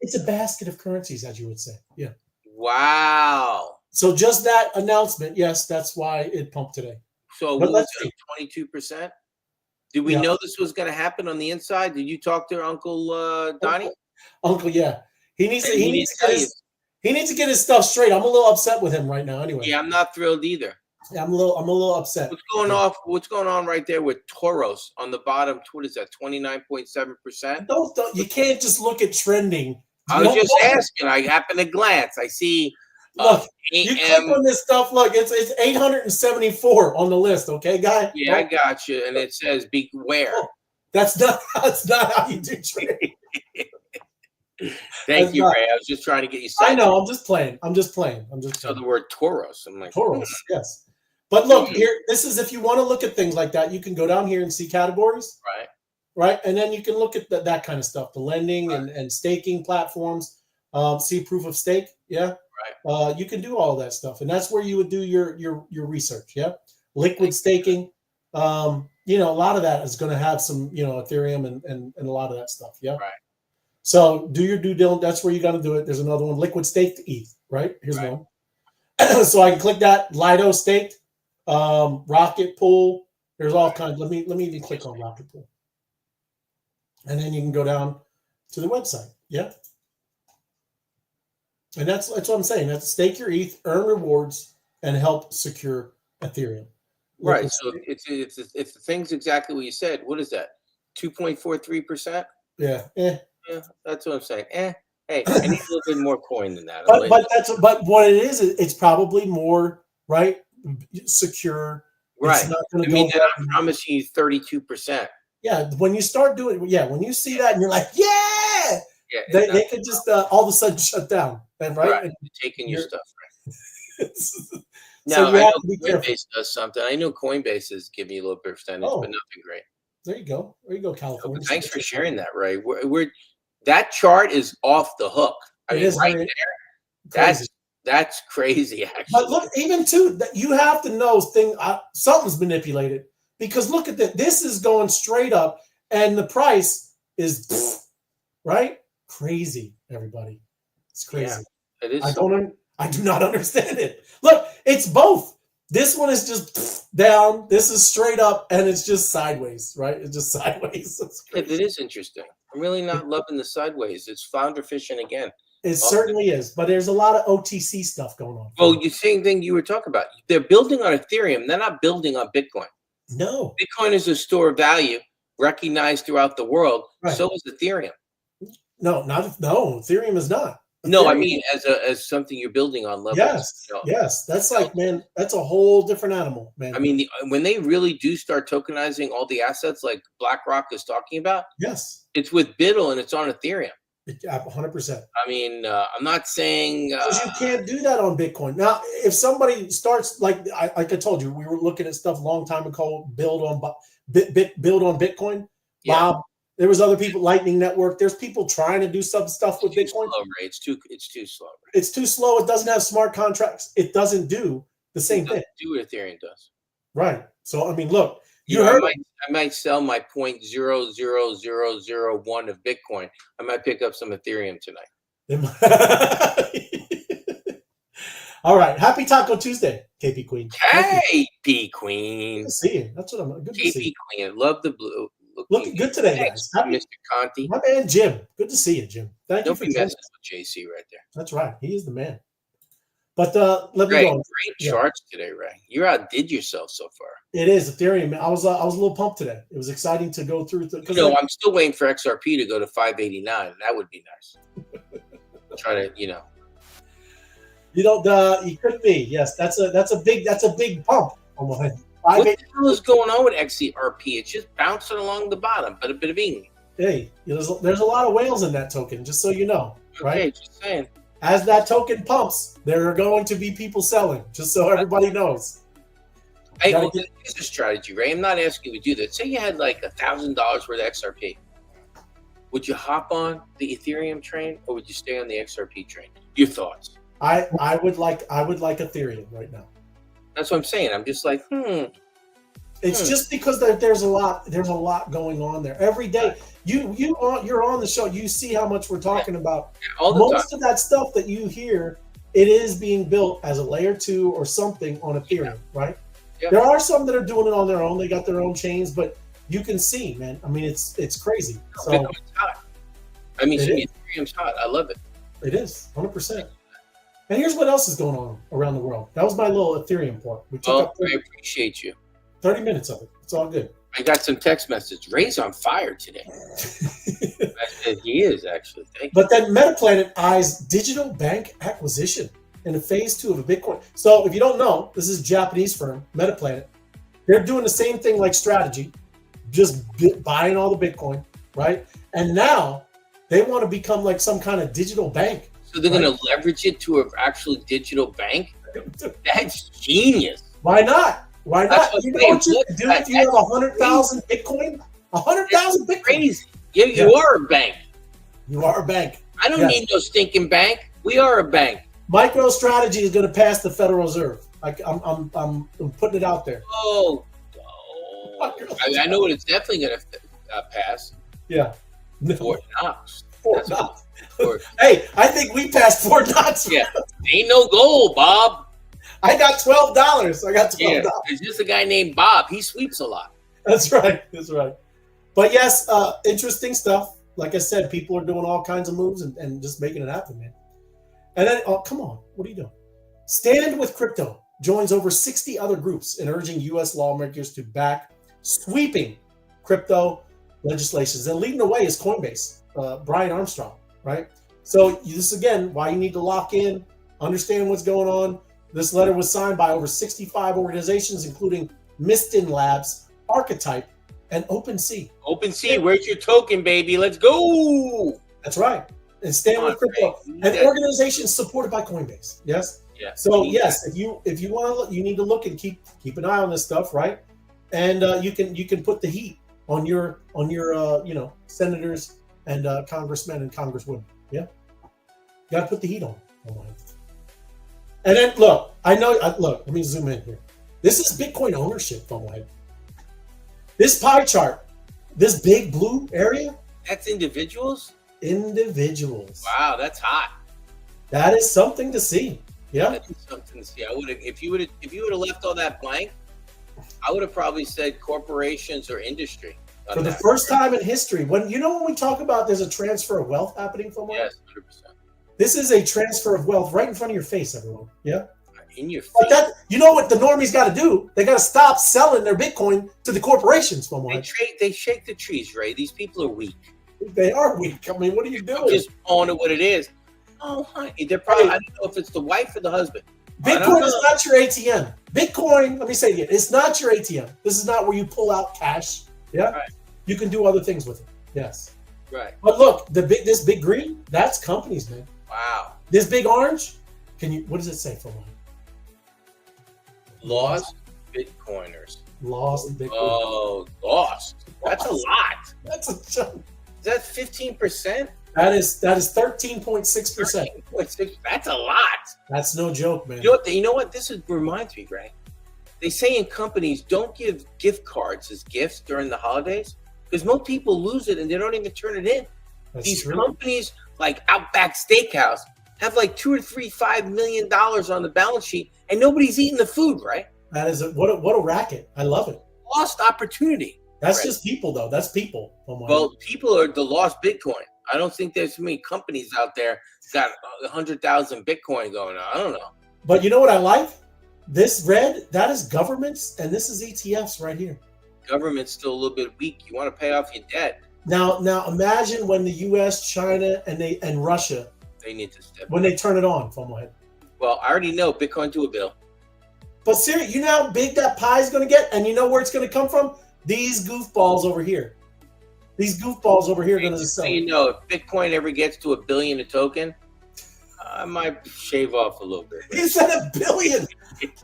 it's a basket of currencies, as you would say. Yeah. Wow. So just that announcement, yes, that's why it pumped today. So what was it, 22%? Did we know this was going to happen on the inside? Did you talk to Uncle Donnie? Uncle, yeah. He needs to get his stuff straight. I'm a little upset with him right now anyway. Yeah, I'm not thrilled either. Yeah, I'm a little upset. What's going on right there with Toros on the bottom? What is that? 29.7%? Don't you can't just look at trending. I was just asking. I happen to glance. I see. Look, you click on this stuff. Look, it's 874 on the list. Okay, guy. Yeah, I got you. And it says beware. That's not how you do trading. Thank you, Ray. I was just trying to get you. I know. I'm just playing. So the word Toros. I'm like Toros. Yes. But look here. This is if you want to look at things like that, you can go down here and see categories. Right, and then you can look at that kind of stuff, the lending and staking platforms. See proof of stake. Yeah. Right. You can do all of that stuff, and that's where you would do your research. Yeah. Liquid staking. A lot of that is going to have some, Ethereum and a lot of that stuff. Yeah. Right. So do your due diligence. That's where you got to do it. There's another one, liquid staked ETH. Right. Here's one. So I can click that. Lido staked. Rocket pool. There's all kinds. Let me even click on Rocket pool. And then you can go down to the website. Yeah. And that's what I'm saying. That's stake your ETH, earn rewards, and help secure Ethereum. Right. So it's the thing's exactly what you said. What is that? 2.43%? Yeah. Yeah, that's what I'm saying. Hey, I need a little bit more coin than that. But what it is, it's probably more secure. Right. I promise you 32%. Yeah, when you start doing, when you see that and you're like, they could just all of a sudden shut down, right? And taking your stuff, right? So now, I know Coinbase does something. I know Coinbase is giving you a little percentage, but nothing great. There you go. There you go, California. Thanks for sharing that, Ray. That chart is off the hook. I mean, right there. Crazy. That's crazy, actually. But look, even too, you have to know something's manipulated, because look at that. This is going straight up, and the price is right. Crazy, everybody. It's crazy. Yeah, it is. I do not understand it. Look, it's both. This one is just down. This is straight up, and it's just sideways, right? It's just sideways. It is interesting. I'm really not loving the sideways. It's flounder fishing again. It certainly is, but there's a lot of OTC stuff going on. Oh, the same thing you were talking about. They're building on Ethereum. They're not building on Bitcoin. No. Bitcoin is a store of value recognized throughout the world. Right. So is Ethereum. No, Ethereum is not. No, Ethereum, I mean as something you're building on levels. Yes, You know. yes. That's like, man, that's a whole different animal, man. I mean, when they really do start tokenizing all the assets like BlackRock is talking about, yes, it's with BitL and it's on Ethereum. 100%. I mean, I'm not saying because you can't do that on Bitcoin. Now, if somebody starts like I told you, we were looking at stuff a long time ago. Build on Bitcoin. Yeah. Bob, there was other people. Lightning Network. There's people trying to do some stuff with Bitcoin. Slow, Ray. It's too slow. Ray. It's too slow. It doesn't have smart contracts. It doesn't do the same thing. Do what Ethereum does. Right. So I mean, look, I might sell my 0.00001 of Bitcoin. I might pick up some Ethereum tonight. All right. Happy Taco Tuesday, KP Queen. KP Queen. Good to see you. That's what I'm. Good to see you. KP Queen. I love the blue. Looking good today, guys. Mr. Conti. My man Jim. Good to see you, Jim. Thank you Don't for be joining messing us. with JC right there. That's right. He is the man. But let me Ray, go. great charts today, Ray. You outdid yourself so far. It is Ethereum. I was a little pumped today. It was exciting to go through. I'm still waiting for XRP to go to 589. That would be nice. Try to, You don't. You could be. Yes, that's a big pump. What the hell is going on with XRP? It's just bouncing along the bottom, but a bit of ing. Hey, there's a lot of whales in that token, just so you know, right? Okay, just saying. As that token pumps, there are going to be people selling, just so everybody knows. Hey, well, here's a strategy, Ray. I'm not asking you to do that. Say you had like $1,000 worth of XRP. Would you hop on the Ethereum train or would you stay on the XRP train? Your thoughts? I would like Ethereum right now. That's what I'm saying. I'm just like, It's just because there's a lot going on there every day. You're on the show. You see how much we're talking about. All the Most time. of that stuff that you hear, it is being built as a layer 2 or something on Ethereum, right? Yeah. There are some that are doing it on their own. They got their own chains, but you can see, man. I mean, it's crazy. So Bitcoin's hot. I mean, Ethereum's hot. I love it. It is 100%. And here's what else is going on around the world. That was my little Ethereum part. We took up I appreciate you. 30 minutes of it. It's all good. I got some text message. Ray's on fire today. I said he is actually. Thank you. But then Metaplanet eyes digital bank acquisition in a phase 2 of a Bitcoin. So if you don't know, this is a Japanese firm, Metaplanet. They're doing the same thing like Strategy, just buying all the Bitcoin, right? And now they want to become like some kind of digital bank. So they're going to leverage it to an actual digital bank? That's genius. Why not? Why not? That's You know what you can do if you have 100,000 Bitcoin? 100,000 Bitcoin. Crazy. You are a bank. You are a bank. I don't need no stinking bank. We are a bank. MicroStrategy is going to pass the Federal Reserve. I'm putting it out there. Oh. I know what it's definitely going to pass. Yeah. Fort Knox. Fort Knox. Hey, I think we passed Fort Knox. Yeah. Ain't no goal, Bob. I got $12. I got $12. Yeah, there's just a guy named Bob. He sweeps a lot. That's right. That's right. But yes, interesting stuff. Like I said, people are doing all kinds of moves and just making it happen, man. And then, oh, come on. What are you doing? Stand with Crypto joins over 60 other groups in urging U.S. lawmakers to back sweeping crypto legislations. And leading the way is Coinbase, Brian Armstrong, right? So this, again, why you need to lock in, understand what's going on. This letter was signed by over 65 organizations, including Mistin Labs, Archetype, and OpenSea. OpenSea, where's your token, baby? Let's go. That's right. And Stand with Crypto, an organization supported by Coinbase. Yes. Yeah. So yes, if you want to look, you need to look and keep an eye on this stuff, right? And you can put the heat on your senators and congressmen and congresswomen. Yeah, got to put the heat on. And then look, look. Let me zoom in here. This is Bitcoin ownership, This pie chart, this big blue area. That's individuals. Individuals. Wow, that's hot. That is something to see. Yeah, that is something to see. I would have, if you would have left all that blank, I would have probably said corporations or industry. For the first time in history, when we talk about there's a transfer of wealth happening somewhere. Yes, 100%. This is a transfer of wealth right in front of your face, everyone. Yeah. In your face. But that, you know what the normies got to do? They got to stop selling their Bitcoin to the corporations. They shake the trees, Ray. These people are weak. They are weak. I mean, what are you doing? Just calling it what it is. Oh, honey. They're probably, I don't know if it's the wife or the husband. Bitcoin is not your ATM. Bitcoin, let me say it again, it's not your ATM. This is not where you pull out cash. Yeah. Right. You can do other things with it. Yes. Right. But look, this big green, that's companies, man. Wow. This big orange, what does it say for one? Lost Bitcoiners. Lost Bitcoin. Oh, lost. That's a lot. That's a joke. Is that 15%? That is 13.6%. That's a lot. That's no joke, man. You know what? This reminds me, Ray. They say in companies, don't give gift cards as gifts during the holidays because most people lose it and they don't even turn it in. These companies like Outback Steakhouse have like $2 or $3, $5 million on the balance sheet and nobody's eating the food, right? That is what a racket. I love it. Lost opportunity. That's just people, though. That's people. Well, people are the lost Bitcoin. I don't think there's so many companies out there got 100,000 Bitcoin going on. I don't know. But you know what I like? This red, that is governments, and this is ETFs right here. Government's still a little bit weak. You want to pay off your debt. Now imagine when the U.S., China, and Russia, they need to step when they turn it on. From my head. Well, I already know Bitcoin to a bill. But seriously, you know how big that pie is going to get, and you know where it's going to come from? These goofballs over here. These goofballs over here are going to sell. So you know, if Bitcoin ever gets to $1 billion a token, I might shave off a little bit. He said $1 billion.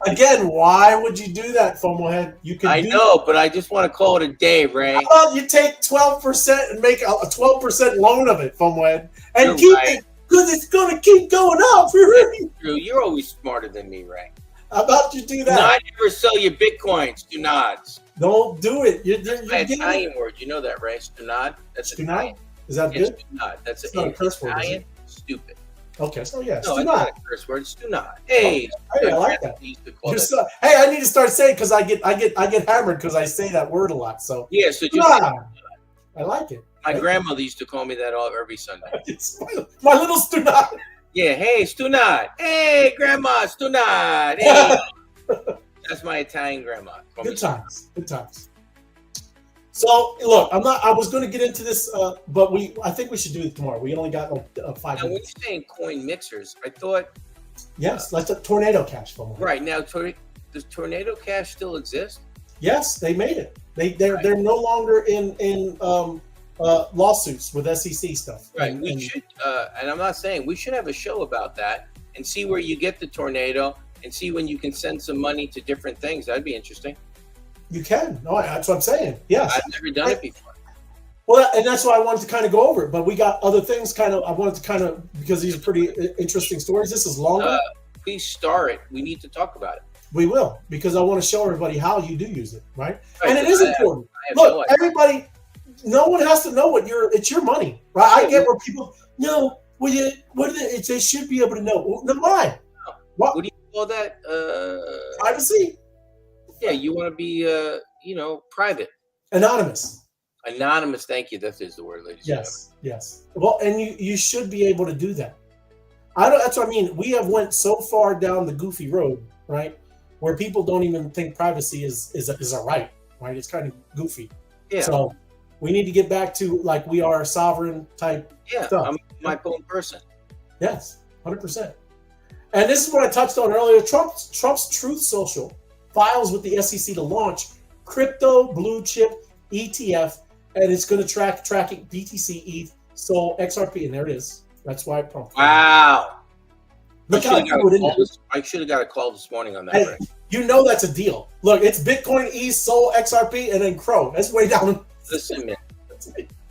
Again, why would you do that, FOMO head? I know, but I just want to call it a day, Ray. How about you take 12% and make a 12% loan of it, FOMO head, and You're keep right. it because it's going to keep going up. True. You're always smarter than me, Ray. How about you do that? Do not ever sell your Bitcoins. Do not. Don't do it. You're Italian word. You know that, right? Stunad. That's Italian. Is that good? Stunad. That's not a curse word. Italian. Stupid. Okay, so yeah, no, it's not a curse word. Stunad. Hey, I like that. Hey, I need to start saying because I get hammered because I say that word a lot. So yeah, so I like it. My grandmother used to call me that every Sunday. My little Stunad. Yeah, hey, Stunad. Hey, Grandma, Stunad. Hey. That's my Italian grandma. Good times. Good times. So, look, I was going to get into this, but I think we should do it tomorrow. We only got 5 minutes. Now, when you're saying coin mixers, I thought... Yes, that's a Tornado Cash. Right. Now, does Tornado Cash still exist? Yes, they made it. They're no longer in lawsuits with SEC stuff. Right. We should, and I'm not saying we should have a show about that and see where you get the tornado and see when you can send some money to different things. That'd be interesting. You can. No, that's what I'm saying. Yes. I've never done it before. Well, and that's why I wanted to kind of go over it. But we got other things I wanted to kind of, because these are pretty interesting stories. This is longer. Please star it. We need to talk about it. We will, because I want to show everybody how you do use it, right? And it is important. Look, everybody, no one has to know it's your money, right? I get where people, no, they should be able to know. Well, no, why? What do you call that? Privacy? Yeah, you want to be, private. Anonymous. Anonymous, thank you. That is the word, ladies. Yes. Well, and you should be able to do that. That's what I mean. We have went so far down the goofy road, right, where people don't even think privacy is a right? It's kind of goofy. Yeah. So we need to get back to like we are sovereign type stuff. I'm my own person. Yes, 100%. And this is what I touched on earlier. Trump's Truth Social files with the SEC to launch crypto blue chip ETF, and it's going to tracking BTC, ETH, SOL, XRP, and there it is. That's why I pumped. Wow. Look how I should have got a call this morning on that. Hey, you know that's a deal. Look, it's Bitcoin, ETH, SOL, XRP, and then Crow. That's way down Listen to me.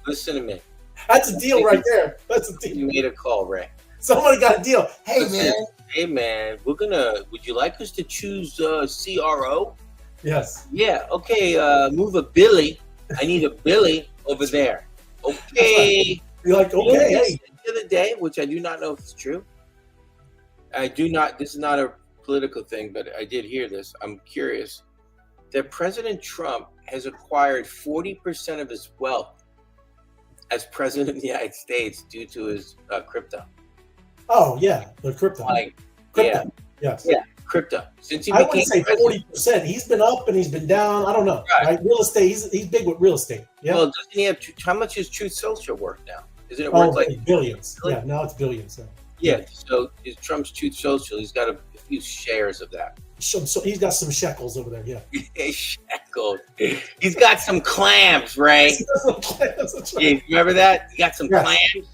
Listen to me. That's a deal right there. That's a deal. You made a call, Ray. Somebody got a deal. Hey, Listen, man. Hey, man. Would you like us to choose CRO? Yes. Yeah. Okay. Move a Billy. I need a Billy over there. Okay. You're like, okay, hey. The other day, which I do not know if it's true. This is not a political thing, but I did hear this. I'm curious that President Trump has acquired 40% of his wealth as president of the United States due to his crypto. Oh, yeah. The crypto. Crypto. Yes. Yeah. Crypto. Since he I became wouldn't say president, 40%. He's been up and he's been down. I don't know. Right? Real estate. He's big with real estate. Yeah. Well, doesn't he have? How much is Truth Social worth now? Isn't it Oh, worth like billions. Yeah. Now it's billions. Yeah. So is Trump's Truth Social? He's got a few shares of that. So he's got some shekels over there. Yeah. Shekels. He's got some clams, Ray. That's right. Yeah, remember that? He got some Yes. clams.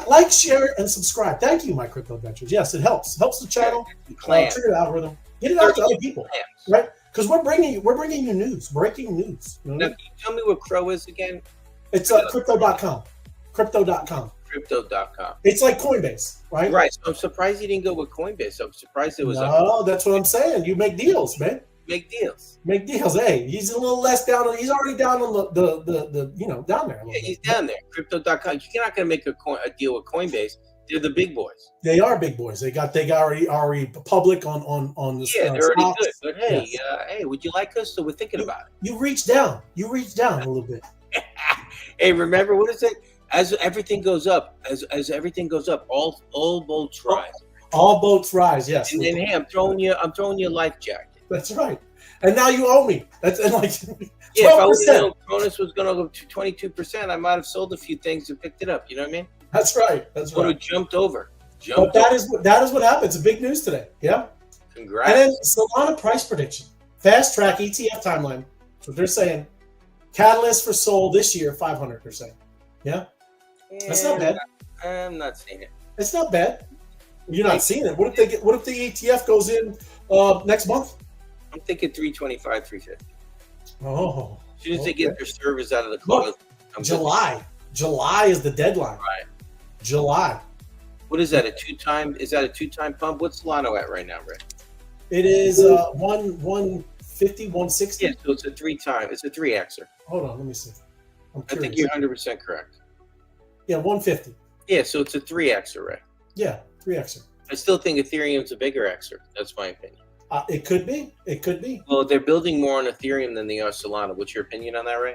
Like, share, and subscribe. Thank you, my crypto adventures. Yes, it helps. Helps the channel. Clams. Trigger the algorithm. Get it out to other people, right? Because we're bringing you news, breaking news. You know? Now, can you tell me what Crow is again? It's crypto.com. Crypto.com. Crypto.com. It's like Coinbase, right? Right. So I'm surprised he didn't go with Coinbase. I'm surprised it was No, that's what I'm saying. You make deals, man. Make deals. Make deals. Hey, he's a little less down. He's already down on the down there. A little Yeah, he's bit. down there. Crypto.com. You're not going to make a deal with Coinbase. They're the big boys. They are big boys. They already public on the Yeah, they're already stocks. good. But hey, Yes. hey, would you like us? So we're thinking about it. You reach down. You reach down a little bit. Hey, remember what is it? As everything goes up, as everything goes up, all boats rise. All boats rise. Yes. And then hey, I'm throwing you a life jacket. That's right. And now you owe me. That's and like Yeah, if I would 12%. have known Cronus was going to go to 22%, I might have sold a few things and picked it up. You know what I mean? That's right. That's Would right. have jumped over. But that is what happens. It's big news today. Yeah. Congrats. And then Solana price prediction. Fast track ETF timeline. So they're saying catalyst for Sol this year 500%. Yeah. That's not bad. I'm not seeing it. It's not bad. You're not seeing it. What if the ETF goes in next month? I'm thinking 325, 350. Oh. As soon as they okay. get their servers out of the cloud, I'm good. July is the deadline. Right. July. What is that? Is that a two-time pump? What's Solano at right now, Rick? It is 150, 160. Yeah, so it's a 3-time. It's a 3Xer. Hold on, let me see. I'm I curious. think you're 100% correct. Yeah, 150. Yeah, so it's a 3Xer, Rick. Yeah, 3Xer. I still think Ethereum's a bigger Xer. That's my opinion. It could be. It could be. Well, they're building more on Ethereum than they are Solana. What's your opinion on that, Ray?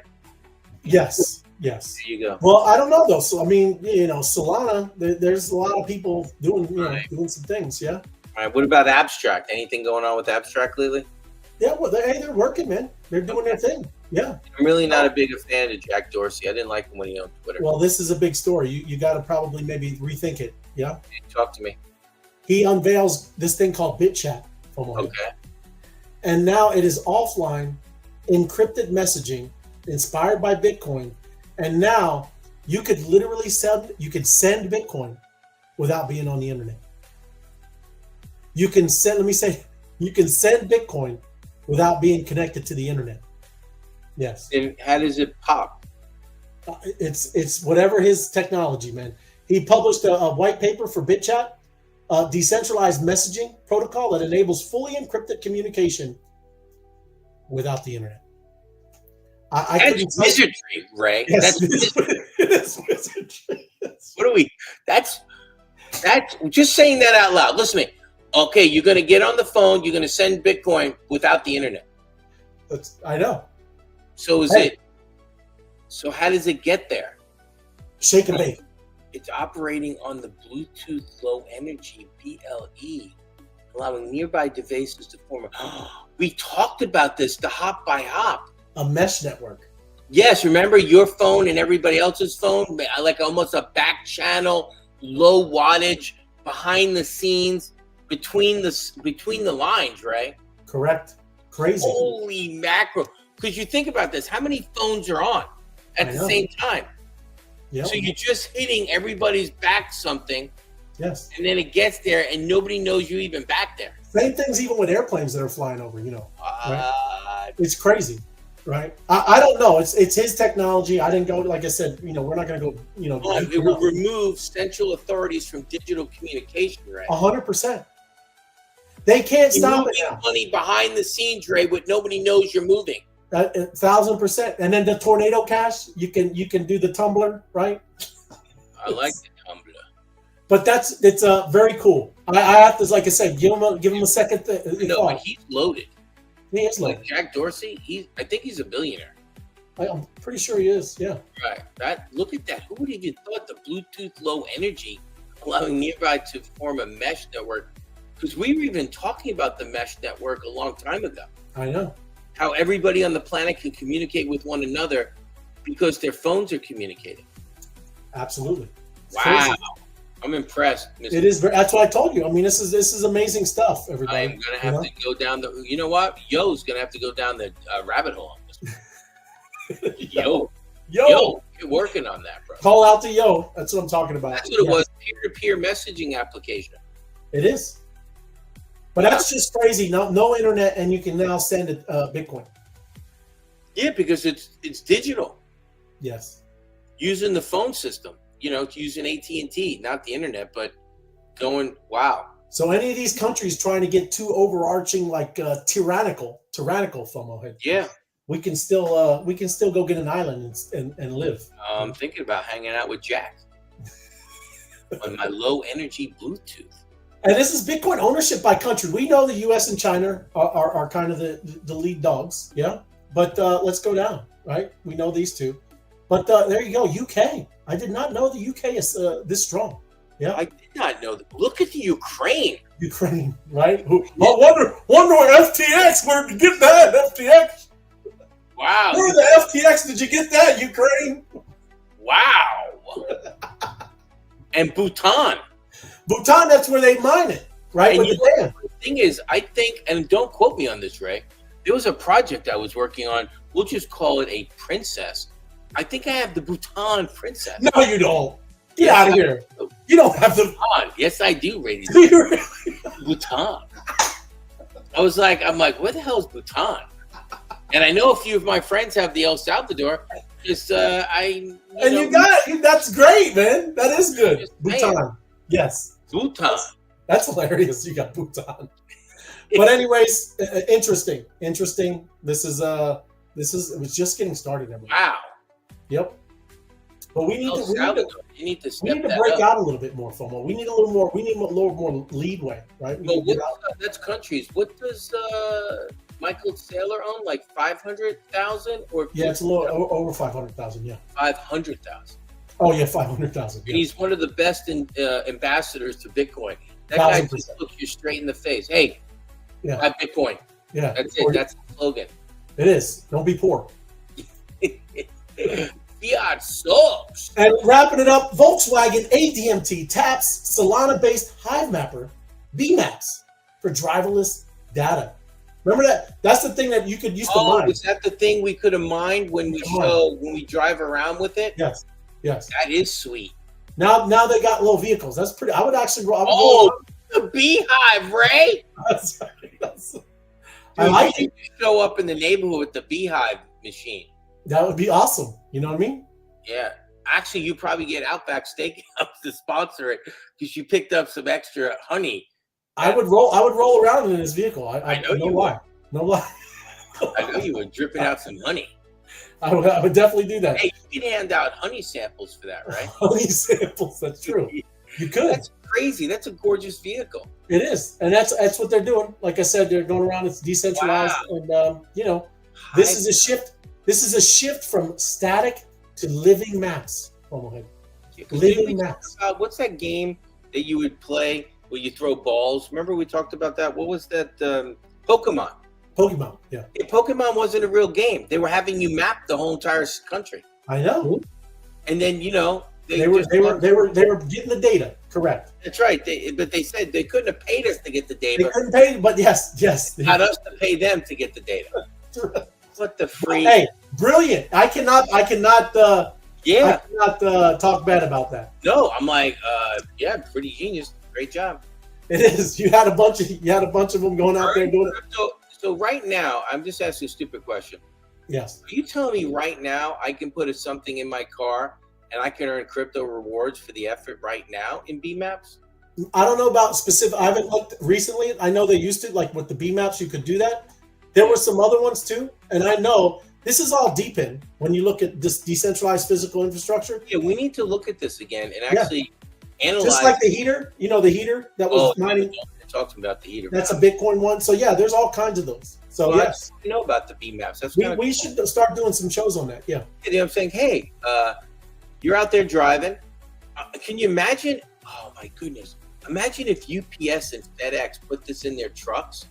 Yes. Yes. There you go. Well, I don't know though. So I mean, Solana. There's a lot of people doing doing some things. Yeah. All right. What about Abstract? Anything going on with Abstract lately? Yeah. Well, they're working, man. They're doing their thing. Yeah. I'm really not a big fan of Jack Dorsey. I didn't like him when he owned Twitter. Well, this is a big story. You got to probably maybe rethink it. Yeah. Talk to me. He unveils this thing called BitChat. Okay. And now it is offline, encrypted messaging, inspired by Bitcoin. And now you could literally send Bitcoin without being on the internet. You can send Bitcoin without being connected to the internet. Yes. And how does it pop? It's whatever his technology, man. He published a white paper for BitChat, a decentralized messaging protocol that enables fully encrypted communication without the internet. That's wizardry, Ray. Yes, That's wizardry. it is wizardry. What are we? That's just saying that out loud. Listen to me. Okay, you're going to get on the phone. You're going to send Bitcoin without the internet. I know. So So how does it get there? Shake and bake. It's operating on the Bluetooth Low Energy BLE, allowing nearby devices to form we talked about this, the hop by hop. A mesh network. Yes, remember your phone and everybody else's phone, like almost a back channel, low wattage, behind the scenes, between the lines, right? Correct. Crazy. Holy mackerel. Because you think about this, how many phones are on at the same time? Yep. So you're just hitting everybody's back something, Yes. and then it gets there, and nobody knows you even back there. Same things even with airplanes that are flying over, Right? It's crazy. right? I don't know. It's his technology. I didn't go. Like I said, we're not going to go. It will remove central authorities from digital communication, right? 100%. They can't stop it now. Money behind the scenes, Ray, but nobody knows you're moving. 1,000%. And then the tornado cash, you can do the tumbler, right? I like the tumbler. But it's very cool. I have to, like I said, give him a second. No, but he's loaded. He is loaded. Like Jack Dorsey, I think he's a billionaire. I'm pretty sure he is. Yeah. Right. Look at that. Who would have even thought the Bluetooth Low Energy allowing nearby to form a mesh network? Because we were even talking about the mesh network a long time ago. I know. How everybody on the planet can communicate with one another because their phones are communicating. Absolutely. It's wow. crazy. I'm impressed. Mr. It is. That's what I told you. I mean, this is amazing stuff. Everybody. I am gonna have to go down the. You know what? Yo's gonna have to go down the rabbit hole on this. Yo, you're working on that, bro. Call out to Yo. That's what I'm talking about. That's what it was. Peer-to-peer messaging application. It is. But that's just crazy. No internet, and you can now send it Bitcoin. Yeah, because it's digital. Yes. Using the phone system. Using AT&T, not the internet, but going, wow. So any of these countries trying to get too overarching, like tyrannical FOMO head. Yeah. We can still go get an island and live. I'm thinking about hanging out with Jack on my low energy Bluetooth. And this is Bitcoin ownership by country. We know the U.S. and China are kind of the lead dogs, yeah. But let's go down, right? We know these two. But there you go, UK. I did not know the UK is this strong. Yeah, I did not know that. Look at the Ukraine, right? I wonder where FTX. Where did you get that FTX? Wow. Where the FTX did you get that, Ukraine? Wow. And Bhutan, that's where they mine it, right? And With the dam. the thing is, I think, and don't quote me on this, Ray, there was a project I was working on. We'll just call it a princess. I think I have the Bhutan princess. No, you don't. Get out of here. You don't have the Bhutan. Yes, I do, Ray. Do you really? Bhutan. I'm like, where the hell is Bhutan? And I know a few of my friends have the El Salvador. Just you got it. That's great, man. That is good. Bhutan. Yes. Bhutan. That's hilarious. You got Bhutan. But anyways, interesting. This is it was just getting started. Everybody. Wow. Yep. But we need to break out a little bit more, FOMO. We need a little more. We need a little more leadway, right? That's countries. What does Michael Saylor own? Like 500,000 or? Yeah, it's a little over 500,000. Yeah. 500,000. Oh yeah, 500,000. And he's one of the best ambassadors to Bitcoin. That guy just looks you straight in the face. Hey, buy Bitcoin. Yeah, that's it. That's the slogan. It is. Don't be poor. Fiat sucks. And wrapping it up, Volkswagen ADMT taps Solana-based Hivemapper BMaps for driverless data. Remember that? That's the thing that you could use to mine. Is that the thing we could have mined when we drive around with it? Yes. That is sweet. Now they got little vehicles. That's pretty. I would actually go. The beehive, Ray. I like it. Show up in the neighborhood with the beehive machine. That would be awesome. You know what I mean? Yeah. Actually, you probably get Outback Steakhouse to sponsor it because you picked up some extra honey. I would roll around in this vehicle. I know you would. No lie. I know you were dripping out some honey. I would definitely do that. Hey, you can hand out honey samples for that, right? Honey samples. That's true. You could. That's crazy. That's a gorgeous vehicle. It is, and that's what they're doing. Like I said, they're going around. It's decentralized, and this is a shift. This is a shift from static to living maps. Living maps. What's that game that you would play where you throw balls? Remember we talked about that? What was that? Pokemon. Pokemon, yeah. Pokemon wasn't a real game. They were having you map the whole entire country. I know. And then they were getting the data. Correct. That's right. But they said they couldn't have paid us to get the data. They couldn't pay, but yes. They had us to pay them to get the data. What the freak? Hey, brilliant! I cannot talk bad about that. No, I'm like, pretty genius. Great job. It is. You had a bunch of them going out there doing it. So right now, I'm just asking a stupid question. Yes. Are you telling me right now I can put something in my car and I can earn crypto rewards for the effort right now in BMAPs? I don't know about specific. I haven't looked recently. I know they used to, like with the B maps, you could do that. There were some other ones too, and I know this is all DePIN. When you look at this decentralized physical infrastructure, Yeah, we need to look at this again and actually analyze. just like the heater, the heater that was mining. Talking about the heater. That's a Bitcoin one. So yeah, there's all kinds of those. So Well, yes, I know about the BMAPs. That's we should start doing some shows on that. Yeah. You know, I'm saying, hey, you're out there driving. Can you imagine? Oh my goodness! Imagine if UPS and FedEx put this in their trucks.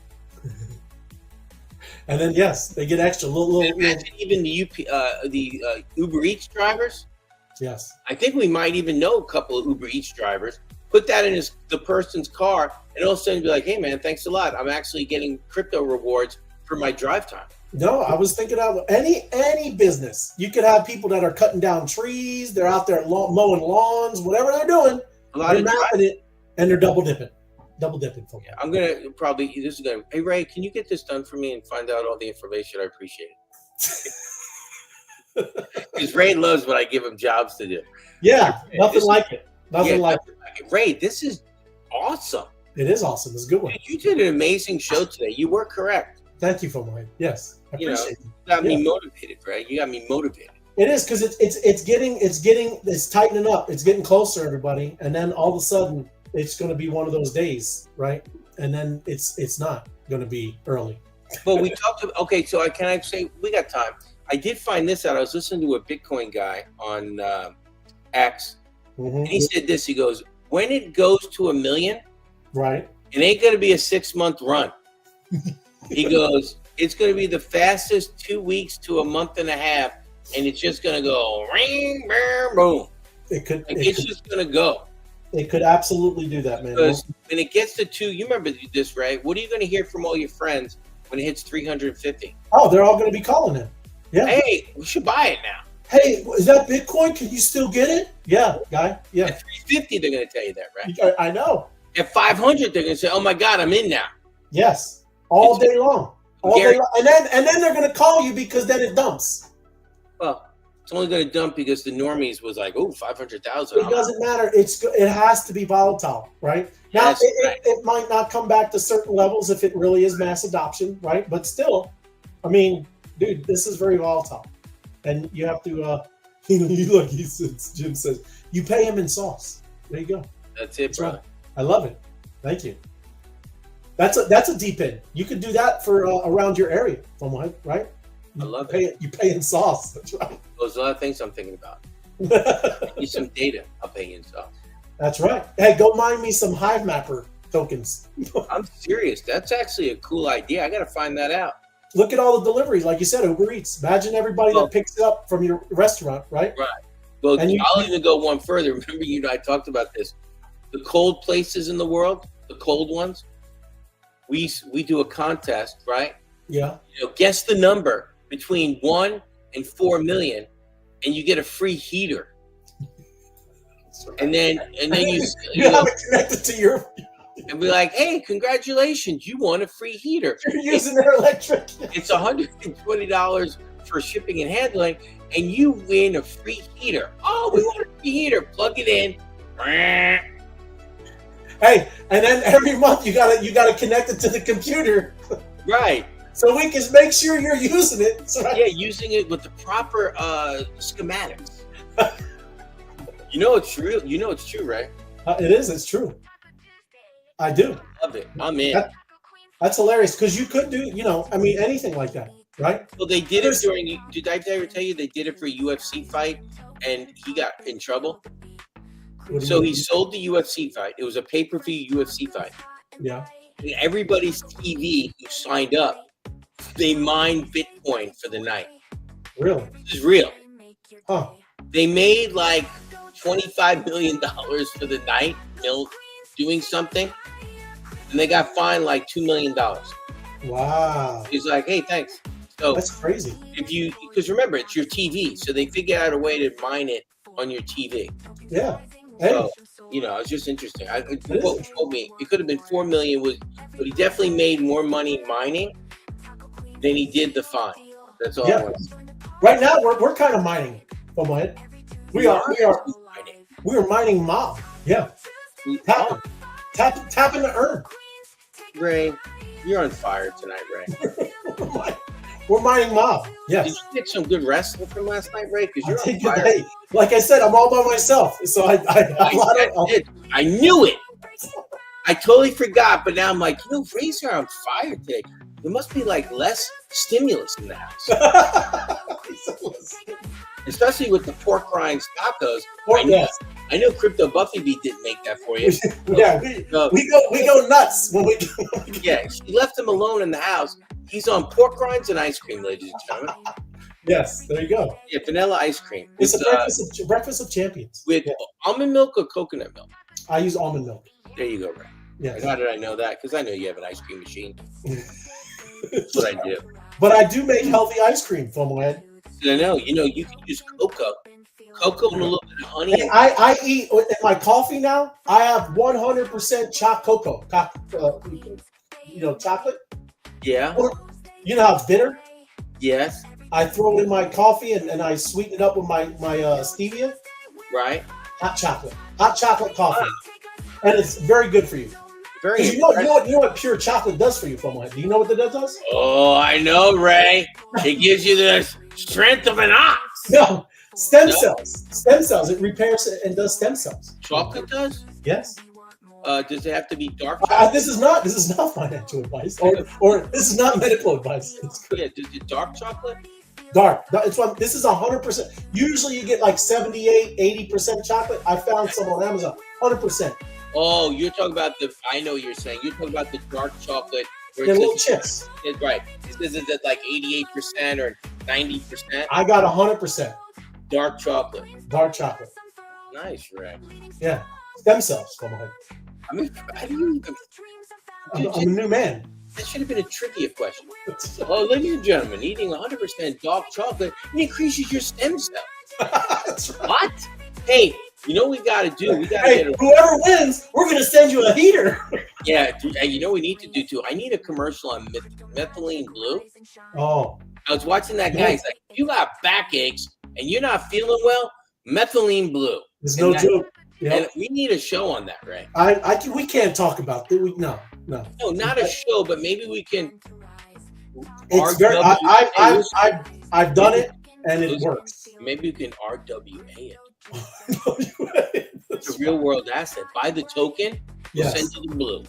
And then yes, they get extra little. Imagine even the Uber Eats drivers. Yes. I think we might even know a couple of Uber Eats drivers. Put that in the person's car, and all of a sudden be like, "Hey, man, thanks a lot. I'm actually getting crypto rewards for my drive time." No, I was thinking of any business. You could have people that are cutting down trees. They're out there mowing lawns, whatever they're doing. They're mapping it, and they're double dipping. For me. Yeah, I'm gonna probably. This is gonna. Hey, Ray, can you get this done for me and find out all the information? I appreciate it. Because Ray loves when I give him jobs to do. Yeah, nothing like it. Nothing like it. Ray, this is awesome. It is awesome. It's a good one. Dude, you did an amazing show today. You were correct. Thank you for mine. Yes, I appreciate it. You got me motivated, Ray. You got me motivated. It is because it's tightening up. It's getting closer, everybody. And then all of a sudden, it's going to be one of those days, right? And then it's not going to be early. But we talked about, okay, so can I say, we got time. I did find this out. I was listening to a Bitcoin guy on X, and he said this. He goes, when it goes to 1 million, right, it ain't going to be a 6-month run. He goes, it's going to be the fastest 2 weeks to a month and a half, and it's just going to go ring, bam, boom. It's just going to go. It could absolutely do that, man. Because when it gets to 2, you remember this, right? What are you going to hear from all your friends when it hits 350? Oh, they're all going to be calling him. Yeah. Hey, we should buy it now. Hey, is that Bitcoin? Can you still get it? Yeah, guy. Yeah. At 350, they're going to tell you that, right? I know. At 500, they're going to say, "Oh my God, I'm in now." Yes, all day long. All day long. And then they're going to call you because then it dumps. Well, it's only going to dump because the normies was like, "Oh, 500,000." It doesn't matter. It has to be volatile, right? Now, it might not come back to certain levels if it really is mass adoption, right? But still, I mean, dude, this is very volatile. And you have to, look, Jim says, you pay him in sauce. There you go. That's it, brother. Right. I love it. Thank you. That's a DePIN. You could do that for around your area, right? I love it. You pay in sauce. That's right. There's a lot of things I'm thinking about. Need some data. I'll pay you in sauce. That's right. Hey, go mine me some Hivemapper tokens. I'm serious. That's actually a cool idea. I got to find that out. Look at all the deliveries, like you said, Uber Eats. Imagine everybody that picks it up from your restaurant, right? Right. Well, I'll even go one further. Remember, I talked about this. The cold places in the world, the cold ones, we do a contest, right? Yeah. Guess the number between 1 and 4 million, and you get a free heater. Right. And then you have it connected to your. And be like, hey, congratulations, you won a free heater. You're using their electric. It's $120 for shipping and handling, and you win a free heater. Oh, we want a free heater. Plug it in. Hey, and then every month you gotta connect it to the computer. Right. So we can make sure you're using it. Right? Yeah, using it with the proper schematics. It's true. It's true, right? It is. It's true. I do. Love it. I'm in. That's hilarious because you could do, anything like that, right? Well, they did it during. Did I ever tell you they did it for a UFC fight, and he got in trouble? So he sold the UFC fight. It was a pay-per-view UFC fight. Yeah. And everybody's TV who signed up, they mined Bitcoin for the night. Really? This is real. Huh. They made like $25 million for the night, doing something, and they got fined like $2 million. Wow. He's like, hey, thanks. So that's crazy. Because remember, it's your TV, so they figured out a way to mine it on your TV. Yeah. Hey. So, it's just interesting. What told me it could have been 4 million, but he definitely made more money mining than he did the fine. That's all. Yeah. I want to say. Right now, we're kind of mining. FOMO. We are mining mob. Yeah. Tapping the earn. Ray, you're on fire tonight, Ray. We're mining mob. Yes. Did you get some good rest from last night, Ray? Because you're on fire. Hey, like I said, I'm all by myself, so I knew it. I totally forgot, but now I'm like, Ray's are on fire today. There must be like less stimulus in the house, especially with the pork rinds tacos. I know Crypto Buffy Beat didn't make that for you. Yeah, we go nuts when we go. Yeah, she left him alone in the house. He's on pork rinds and ice cream, ladies and gentlemen. Yes, there you go. Yeah, vanilla ice cream. It's a breakfast of champions. With almond milk or coconut milk? I use almond milk. There you go, Ray. Yeah. How did I know that? Because I know you have an ice cream machine. That's what I do. But I do make healthy ice cream, FOMO head. I know. You can use cocoa and a little bit of honey. And I eat in my coffee now. I have 100% cocoa. Chocolate. Yeah. Or, you know how it's bitter? Yes. I throw it in my coffee and I sweeten it up with my stevia. Right. Hot chocolate coffee. And it's very good for you. Very. You know what pure chocolate does for you, FOMO? Do you know what that does? Oh, I know, Ray. It gives you the strength of an ox. No, stem cells. Stem cells. It repairs and does stem cells. Chocolate does? Yes. Does it have to be dark chocolate? This is not financial advice, or this is not medical advice. Yeah, does it dark chocolate? Dark. It's one. This is 100%. Usually you get like 78, 80% chocolate. I found some on Amazon. 100%. Oh, you're talking about I know what you're saying. You're talking about the dark chocolate. They're little chips. Right. Is it like 88% or 90%? I got 100%. Dark chocolate. Dark chocolate. Nice, Ray. Yeah. Stem cells. Come on. I mean, how do you even... I'm a new man. That should have been a trivia question. Oh, ladies and gentlemen, eating 100% dark chocolate increases your stem cells. That's right. What? Hey, you know what we got to do? We got to get whoever wins, we're going to send you a heater. Yeah, you know what we need to do too? I need a commercial on methylene blue. Oh. I was watching that guy. He's like, you got backaches and you're not feeling well, methylene blue. There's no joke. Yep. And we need a show on that, right? We can't talk about that. No, not a show, but maybe we can. It's very. I've done it and it works. Maybe we can RWA it. It's a real world asset. Buy the token. We'll send you the blue.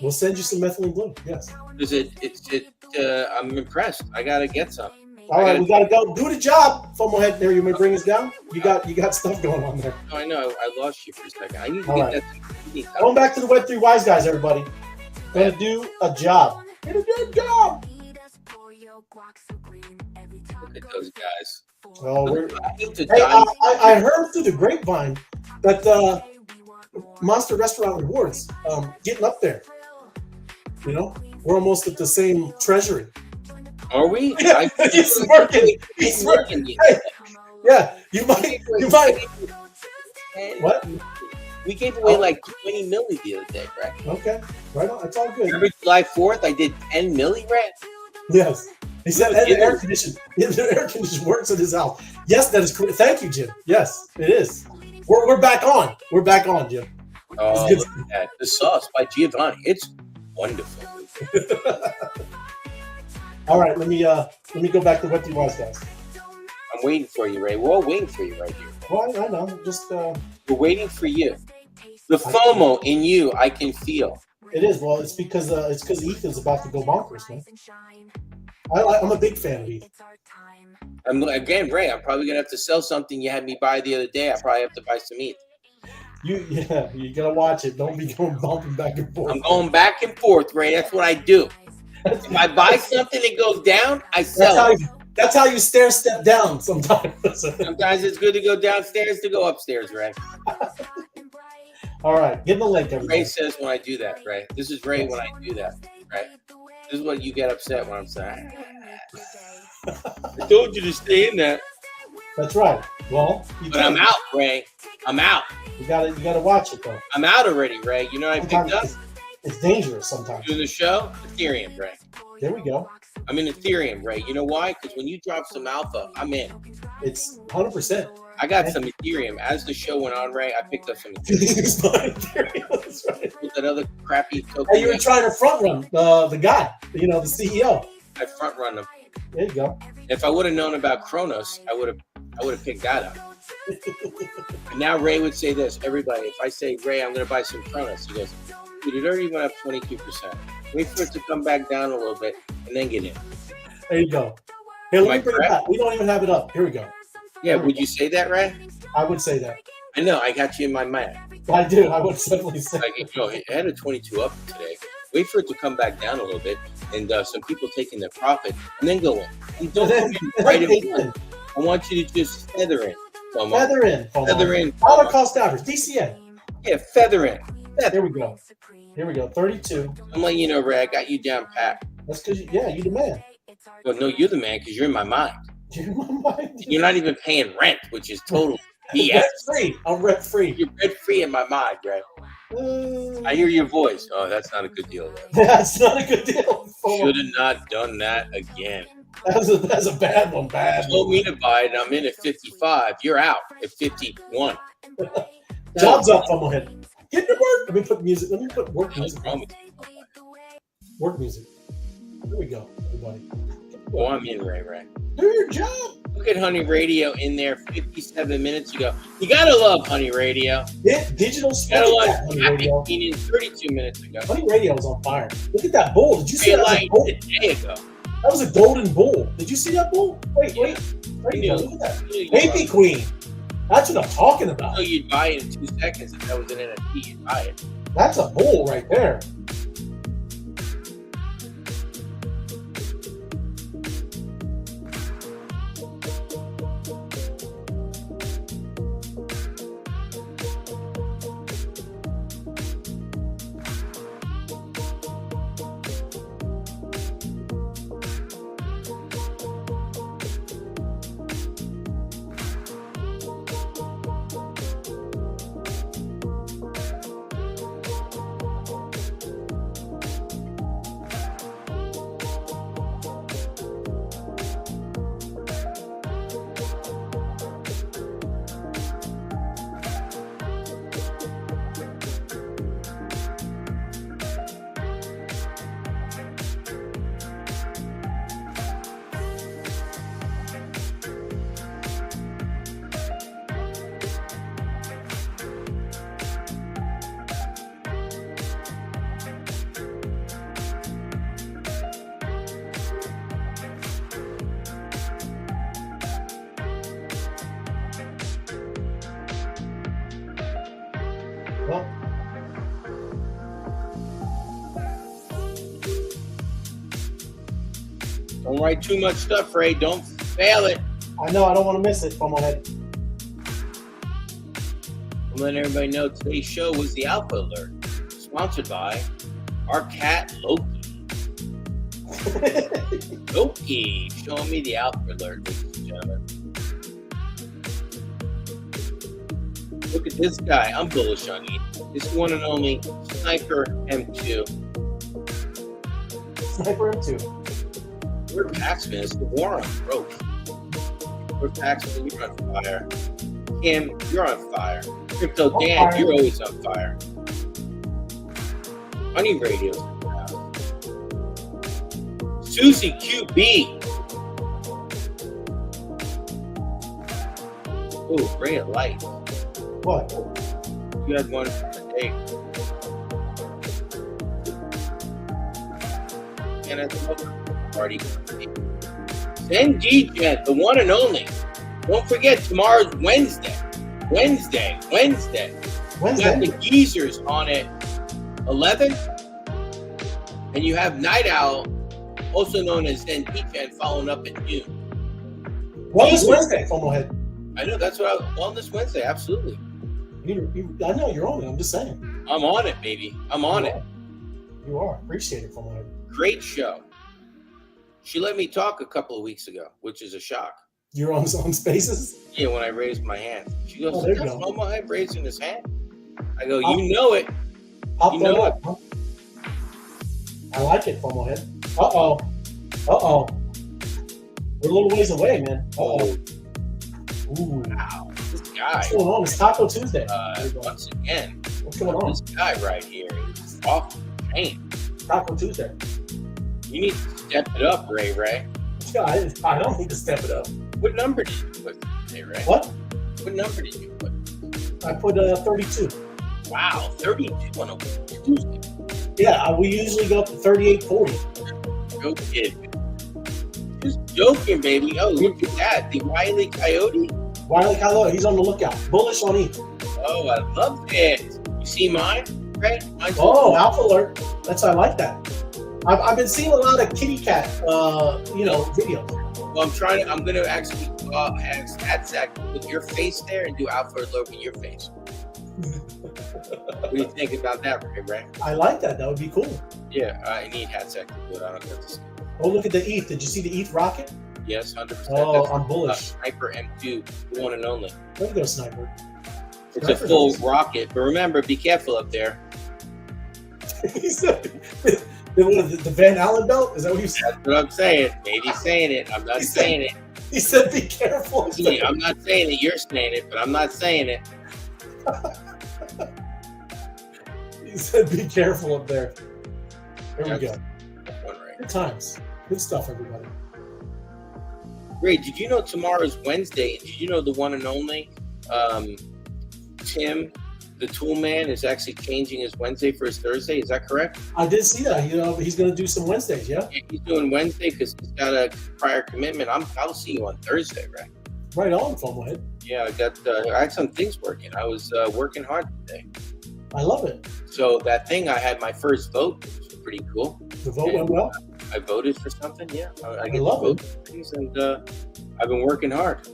We'll send you some methylene blue. Yes. Because I'm impressed. I gotta get some. All right, we gotta go do the job. FOMO head there. You may bring us down. You got stuff going on there. Oh, I know. I lost you for a second. I need to get that. Going back to the Web3 Wise Guys, everybody. Gonna do a job. Get a good job. Look at those guys. Oh, I heard through the grapevine that Monster Restaurant Rewards getting up there. You know, we're almost at the same treasury. Are we? Yeah, he's working. He's working. Hey, yeah, you might. What? We gave away like 20 milli the other day, right? Okay, right on. It's all good. Remember July 4th? I did 10 milli, right? Yes. He said the air condition works in his house. Yes, that is correct. Thank you, Jim. Yes, it is. We're back on. We're back on, Jim. Oh, look at that. The Sauce by Giovanni. It's wonderful. All right, let me go back to Web3 Wise Guys. I'm waiting for you, Ray. We're all waiting for you right here. Well, I know. Just we're waiting for you. The FOMO in you, I can feel. It is. Well, it's because ETH is about to go bonkers, man. I'm a big fan of ETH. Again, Ray, I'm probably gonna have to sell something you had me buy the other day. I probably have to buy some ETH. You gotta watch it. Don't be going bumping back and forth. I'm going back and forth, Ray. That's what I do. If I buy something that goes down, I sell it. That's how you step down sometimes. Sometimes it's good to go downstairs to go upstairs, Ray. All right, give him the link, everybody. Ray says when I do that, Ray. This is Ray when I do that, right? This is what you get upset when I'm saying. I told you to stay in that. That's right. Well, but I'm out, Ray. I'm out. You gotta watch it though. I'm out already, Ray. You know what I picked up? It's dangerous sometimes. Doing the show, Ethereum, Ray. There we go. I'm in Ethereum, right? You know why? Because when you drop some alpha, I'm in. It's 100%. I got some Ethereum. As the show went on, Ray, I picked up some Ethereum. It's not Ethereum. That's right. With that other crappy token. Hey, you were trying to front run the guy, the CEO. I front run them. There you go. If I would have known about Kronos, I would have picked that up. And now Ray would say this. Everybody, if I say, Ray, I'm going to buy some Kronos, he goes, dude, it already went up 22%. Wait for it to come back down a little bit and then get in. There you go. Here, let me bring it back. We don't even have it up. Here we go. Yeah, would you say that, Ray? I would say that. I know, I got you in my mind. I do. I would definitely say Like, you know, it had a 22 up today. Wait for it to come back down a little bit, and some people taking their profit, and then go in. And don't come in right away. I want you to just feather in. Feather in. Feather in. Dollar cost average. DCA. Yeah, feather in. There we go. Here we go. 32. I'm letting you know, Ray, I got you down pat. That's because, you the man. Well, no, you're the man because you're in my mind. You're in my mind. You're not even paying rent, which is total BS. Rent free. I'm rent free. You're rent free in my mind, Ray. I hear your voice. Oh, that's not a good deal, Ray. That's not a good deal. Should have not done that again. That's a bad one. Bad. You told me to buy it, and I'm in at 55. You're out at 51. Jobs up, Fumblehead. Get to work. Let me put music. Let me put work What's music. wrong with you? Work music. Here we go, everybody. Oh, I'm in, Ray. Do your job. Look at Honey Radio in there 57 minutes ago. You gotta love Honey Radio. Digital You gotta love Honey Radio. Happy 32 minutes ago. Honey Radio is on fire. Look at that bull. Did you see that? Light Bull? a day ago. That was a golden bull. Did you see that bull? Wait. There you go. Look at that. Baby Queen. That's what I'm talking about. So you'd buy it in 2 seconds if that was an NFT. You'd buy it. That's a bull right there. Well, Don't write too much stuff, Ray. Don't fail it. I know. I don't want to miss it. Fumblehead. I'm letting everybody know today's show was the Alpha Alert, sponsored by our cat Loki. Loki showing me the Alpha Alert, ladies and gentlemen. Look at this guy. I'm bullish on you. This one and only Sniper M2. Sniper M2. We're Paxman. It's the war on broke. We're Paxman. You're on fire. Kim, you're on fire. Crypto Dan, fire. you're always on fire. Honey Radio. Susie QB. Oh, Ray of Light. What? You had one for the day. And at the party. Then DJ, the one and only. Don't forget, tomorrow's Wednesday. Wednesday. You got the geezers on at 11. And you have Night Owl, also known as Zen DJ, following up at noon. Wellness Wednesday, Fumblehead. I know, that's what Wellness Wednesday, absolutely. I know you're on it. I'm just saying. I'm on it, baby. I'm on it. You are. Appreciate it, Fumblehead. Great show. She let me talk a couple of weeks ago, which is a shock. You're on Spaces? Yeah, when I raised my hand. She goes, there you that's go. Fumblehead raising his hand? I go, you know it. Pop You that know up. Huh? I like it, Fumblehead. Uh-oh. Uh-oh. We're a little ways away, man. Oh, Ooh. wow. This guy, What's going on? It's Taco Tuesday. once again, What's going on? this guy right here is off the chain. Taco Tuesday. You need to step it up, Ray. I don't need to step it up. What number did you put today, Ray? What? What number did you put? I put 32. Wow, 32 on a Tuesday. Yeah, we usually go up to 38.40. Go kid. Just joking, baby. Oh, look at that. The Wile E. Coyote. Wiley Kylo, he's on the lookout. Bullish on ETH. Oh, I love it. You see mine, Ray? Mine's Oh, Alpha Alert. I like that. I've been seeing a lot of kitty cat, videos. Well, I'm going to actually add Zach with your face there and do Alpha Alert with your face. What do you think about that, Ray? I like that. That would be cool. Yeah, I need Hatsack to do it. I don't have to. Oh, look at the ETH. Did you see the ETH rocket? Yes, 100%. Oh, That's I'm bullish. Sniper M2, the one and only. There you go, Sniper. It's a full rocket, but remember, be careful up there. He said, the Van Allen belt? Is that what you said? That's what I'm saying. Maybe saying it. I'm not saying it. He said, be careful. Yeah, I'm not saying it. You're saying it, but I'm not saying it. He said, be careful up there. There we go. One right. Good times. Good stuff, everybody. Ray, did you know tomorrow's Wednesday? Did you know the one and only Tim, the tool man, is actually changing his Wednesday for his Thursday? Is that correct? I did see that. He's going to do some Wednesdays, yeah? Yeah, he's doing Wednesday because he's got a prior commitment. I'll see you on Thursday, Ray. Right on, Fomohead. Yeah, I had some things working. I was working hard today. I love it. So that thing, I had my first vote, which was pretty cool. The vote went well. I voted for something, yeah. I get to love vote for things, and I've been working hard.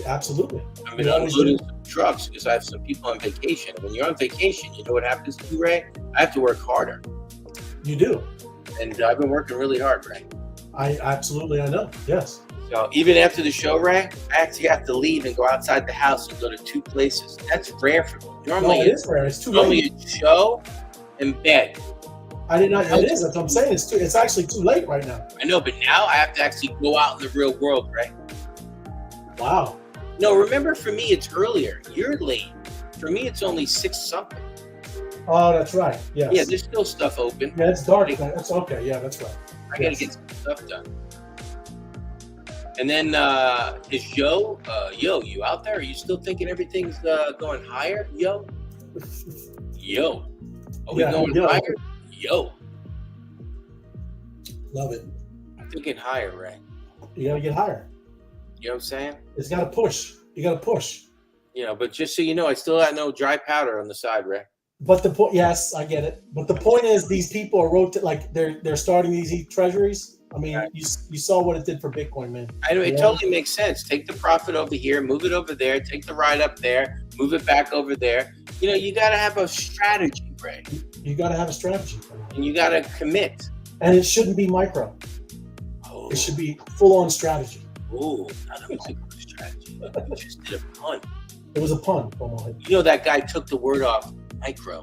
Absolutely. I've been unloading some trucks because I have some people on vacation. When you're on vacation, you know what happens to you, Ray? I have to work harder. You do. And I've been working really hard, Ray. I know. Yes. So even after the show, Ray, I actually have to leave and go outside the house and go to two places. That's rare for me. Normally, it is rare. It's too normally late. it's show and bed. I did not. It is. That's what I'm saying. It's actually too late right now. I know, but now I have to actually go out in the real world, Ray. Wow. No, remember, for me, it's earlier. You're late. For me, it's only 6 something. Oh, that's right. Yes. Yeah, there's still stuff open. Yeah, it's dark. That's okay. Yeah, that's right. I gotta get some stuff done. And then is Joe, you out there? Are you still thinking everything's going higher? Yo. Are we going higher? Yo. Love it. I'm thinking higher, Ray. You gotta get higher. You know what I'm saying? It's gotta push. You gotta push. You know, but just so you know, I still got no dry powder on the side, Ray. But the point, yes, I get it. But the point is, these people are they're starting these ETH treasuries. I mean, Right. you saw what it did for Bitcoin, man. I know it totally makes sense. Take the profit over here, move it over there, take the ride up there, move it back over there. You know, you got to have a strategy, Ray. You got to have a strategy. And you got to commit. And it shouldn't be micro. Oh, It should be full-on strategy. oh, that was a good strategy. You just did a pun. It was a pun. Fomohead. You know, that guy took the word off micro.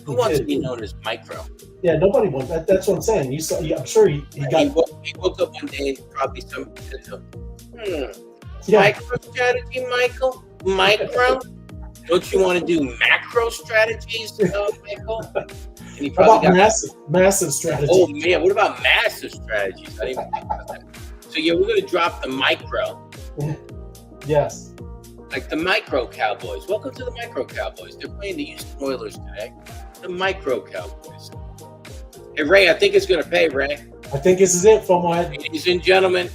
Who He wants did. to be known as micro? Yeah, nobody wants that. That's what I'm saying. You saw. I'm sure he got. He woke up one day and probably somebody said to him, Yeah. micro strategy, Michael? Micro? Don't you want to do macro strategies, Michael? And he How probably about got massive strategy? Oh man, what about massive strategies? I didn't even think about that. So yeah, we're gonna drop the micro, Yes. like the micro Cowboys. Welcome to the micro Cowboys. They're playing the Houston Oilers today. The micro Cowboys. Hey Ray, I think it's gonna pay, Ray. I think this is it, Fomohead. Ladies and gentlemen,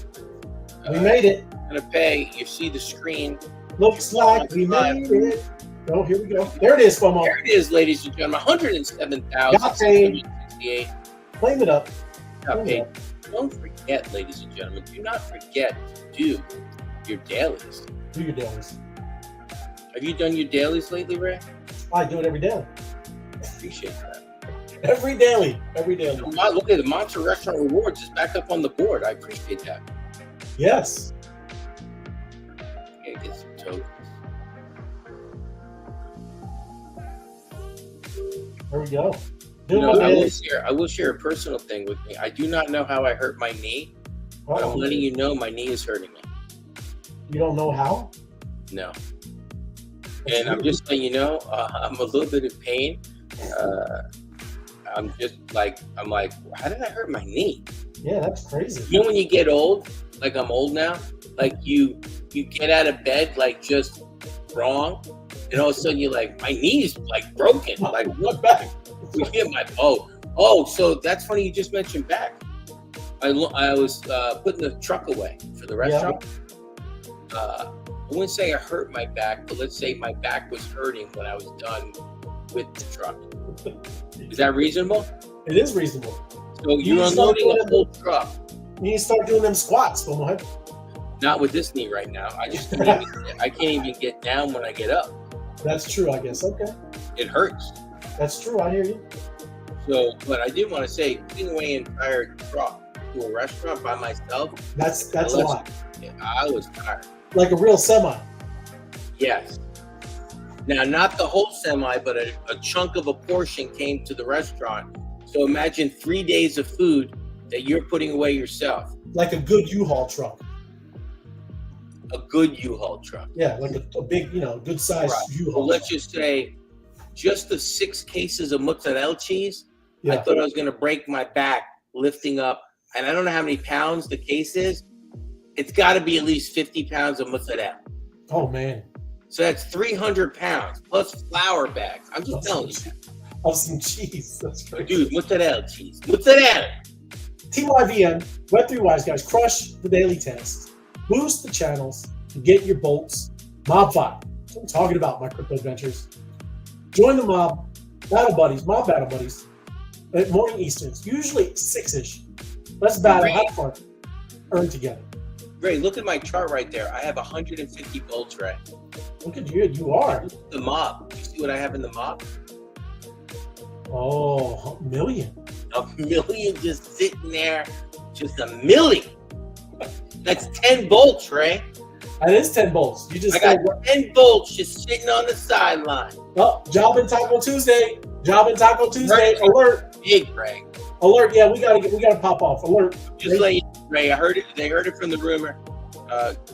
We made it. gonna pay. You see the screen. Looks like we made it. Oh, here we go. There it is, Fomo. There it is, ladies and gentlemen. 107,668. Claim it up. Got paid. Don't forget, ladies and gentlemen, do not forget to do your dailies. Do your dailies. Have you done your dailies lately, Ray? I do it every day. Appreciate that. Every daily. Every daily. Wow, look at the Monster Restaurant Rewards is back up on the board. I appreciate that. Yes. Okay, get some tokens. There we go. Doing No, my I will best. share. I will share a personal thing with me. I do not know how I hurt my knee, but I'm letting you know my knee is hurting me. You don't know how? No, and I'm just letting you know I'm a little bit in pain. I'm like, how did I hurt my knee? Yeah, that's crazy. You know, when you get old, like I'm old now, like you get out of bed like just wrong, and all of a sudden you're like, my knee's like broken. Like what back? We hit my so that's funny. You just mentioned back. I was putting the truck away for the restaurant. I wouldn't say I hurt my back, but let's say my back was hurting when I was done with the truck. Is that reasonable? It is reasonable. So you're unloading a whole truck. You need to start doing them squats, Bomohead. Not with this knee right now. I can't even get down when I get up. That's true, I guess. Okay. It hurts. That's true. I hear you. So, but I did want to say, putting away an entire truck to a restaurant by myself. That's a lot. I was tired. Like a real semi. Yes. Now, not the whole semi, but a chunk of a portion came to the restaurant. So imagine 3 days of food that you're putting away yourself. Like a good U-Haul truck. A good U-Haul truck. Yeah, like a big, good size U-Haul. Well, let's just say, just the 6 cases of mozzarella cheese, Yeah. I thought I was going to break my back lifting up. And I don't know how many pounds the case is. It's got to be at least 50 pounds of mozzarella. Oh, man. So that's 300 pounds plus flour bags. I'm just telling you. Of some cheese. That's crazy. Dude, mozzarella cheese. Mozzarella. TYVM, Web3 Wise Guys, crush the daily test. Boost the channels to get your bolts. MOBFI. That's what I'm talking about, my crypto adventures. Join the mob. Battle buddies. Mob battle buddies. At morning Easterns. Usually 6-ish. Let's battle. Have fun. Earn together. Ray, look at my chart right there. I have 150 bolts, Ray. Look at you. You are. The mob. You see what I have in the mob? Oh, a million. A million just sitting there. Just a million. That's 10 bolts, Ray. That is 10 bolts. You just I got 10 bolts just sitting on the sideline. Oh, Job and Taco Tuesday. Job and Taco Tuesday. Right. Alert. Big, Ray. Alert. Yeah, we gotta pop off. Alert. Just let you know, Ray. I heard it. They heard it from the rumor.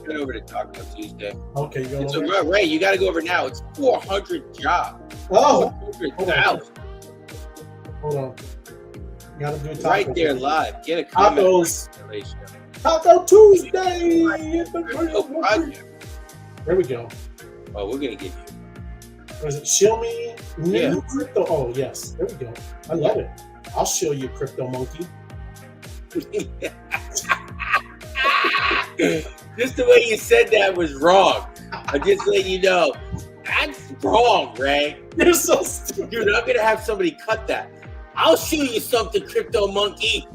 Get over to Taco Tuesday. Okay, you go So, over. Ray, you got to go over now. It's 400 jobs. Oh, 400,000. hold on. Gotta do a taco. Right there live. Get a comment. Tacos. Taco Tuesday. There we go. Oh, we're gonna get Was it Shill Me? New Yeah. Crypto. Oh, yes. There we go. I love it. I'll show you, Crypto Monkey. you. Just the way you said that was wrong. I just let you know. That's wrong, Ray. You're so stupid. Dude, I'm gonna have somebody cut that. I'll show you something, Crypto Monkey.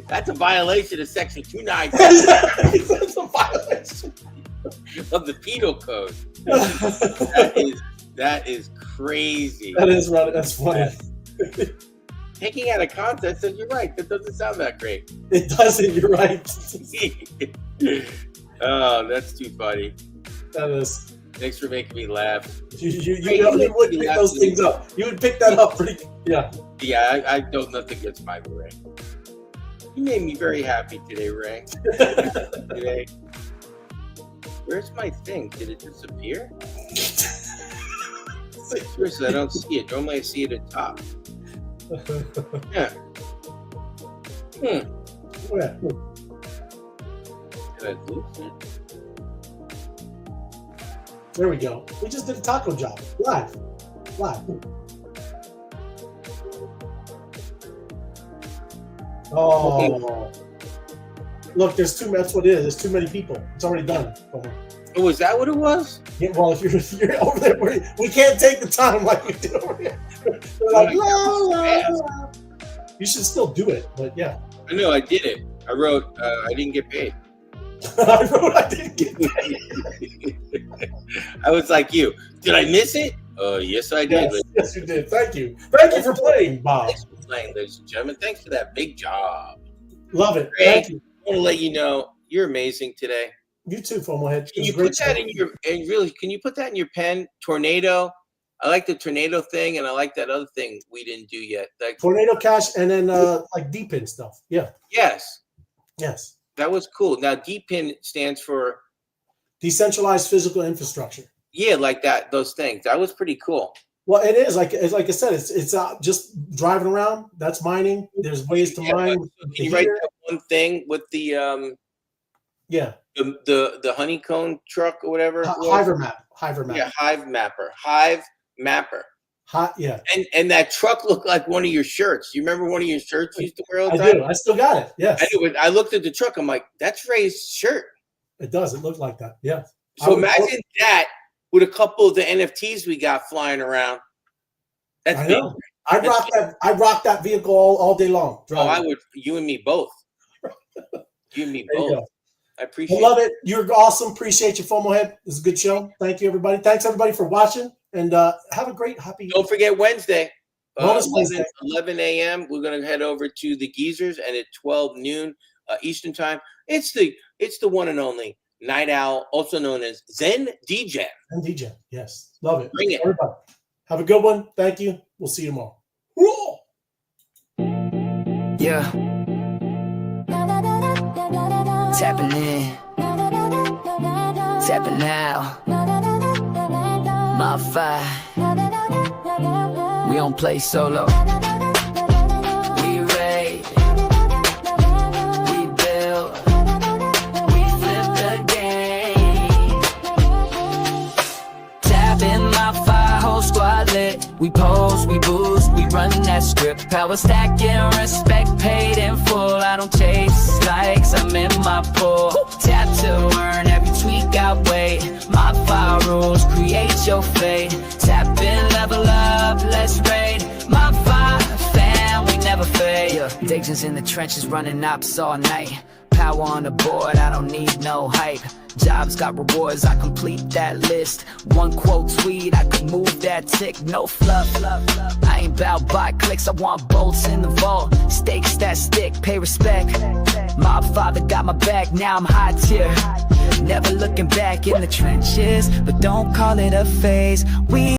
That's a violation of Section 296 That's a violation. of the Penal Code. That is crazy. That is right. That's funny. Taking out of context, says you're right. That doesn't sound that great. It doesn't. You're right. Oh, that's too funny. That is. Thanks for making me laugh. You would pick those things up. You would pick that up pretty. Yeah. Yeah, I don't nothing gets my Ray. You made me very happy today, Ray. Today. Where's my thing? Did it disappear? Seriously, I don't see it. Normally I see it at top. Yeah. Yeah. Did I lose it? There we go. We just did a taco job. Live. Oh. Look, that's what it is. There's too many people. It's already done. Oh, was that what it was? Yeah, well, if you're over there, we can't take the time like we do over here. We're like, la, la, la. You should still do it, but yeah. I know, I did it. I wrote, I didn't get paid. I didn't get paid. I was like you. Did I miss it? Yes, I did. Yes, you did. Thank you. Thank you for playing, Bob. Thanks for playing, ladies and gentlemen. Thanks for that big job. Love it. Ray, Thank you. I want to let you know you're amazing today. You too, FOMO Head. Can you put that in your pen? Tornado, I like the tornado thing, and I like that other thing we didn't do yet. Like Tornado Cash, and then like DePIN stuff. Yeah. yes, That was cool. Now DePIN stands for decentralized physical infrastructure. yeah, like that. Those things. That was pretty cool. Well, it is like I said, it's just driving around. That's mining. There's ways to mine. Can you write that one thing with the the honeycomb truck or whatever? Hivemapper. Yeah, Hivemapper. Yeah. And that truck looked like one of your shirts. You remember one of your shirts you used to wear all the I time? do. I still got it. Yes. I looked at the truck. I'm like, that's Ray's shirt. It does. It looked like that. Yeah. So imagine that with a couple of the NFTs we got flying around. That's I know. I rock that vehicle all day long. Oh, I would. You and me both. You and me both. I appreciate. I love it. You're awesome. Appreciate you, FOMO Head. This is a good show. Thank you, everybody. Thanks everybody for watching, and have a great happy. Don't forget Wednesday. Wednesday. 11 a.m. We're gonna head over to the Geezers, and at 12 noon Eastern time, it's the one and only Night Owl, also known as Zen DJ. Zen DJ. Yes, love it. Bring it. Everybody. Have a good one. Thank you. We'll see you tomorrow. Yeah. Tapping in. Tapping out. MOBFI. We don't play solo. We raid. We build. We flip the game. Tapping MOBFI, whole squad lit. We pose, we boost, we run that script. Power stacking, respect paid in full. I don't chase likes, I'm in my pool. Tap to earn, every tweak outweigh. MOBFI rules, create your fate. Tap in, level up, let's raid. MOBFI fam, we never fade. Yeah, Dagens in the trenches, running ops all night. Power on the board, I don't need no hype. Jobs got rewards, I complete that list. One quote tweet, I could move that tick. No fluff, I ain't bout by clicks, I want bolts in the vault. Stakes that stick, pay respect. MOBFI got my back, now I'm high tier. Never looking back in the trenches, but don't call it a phase. We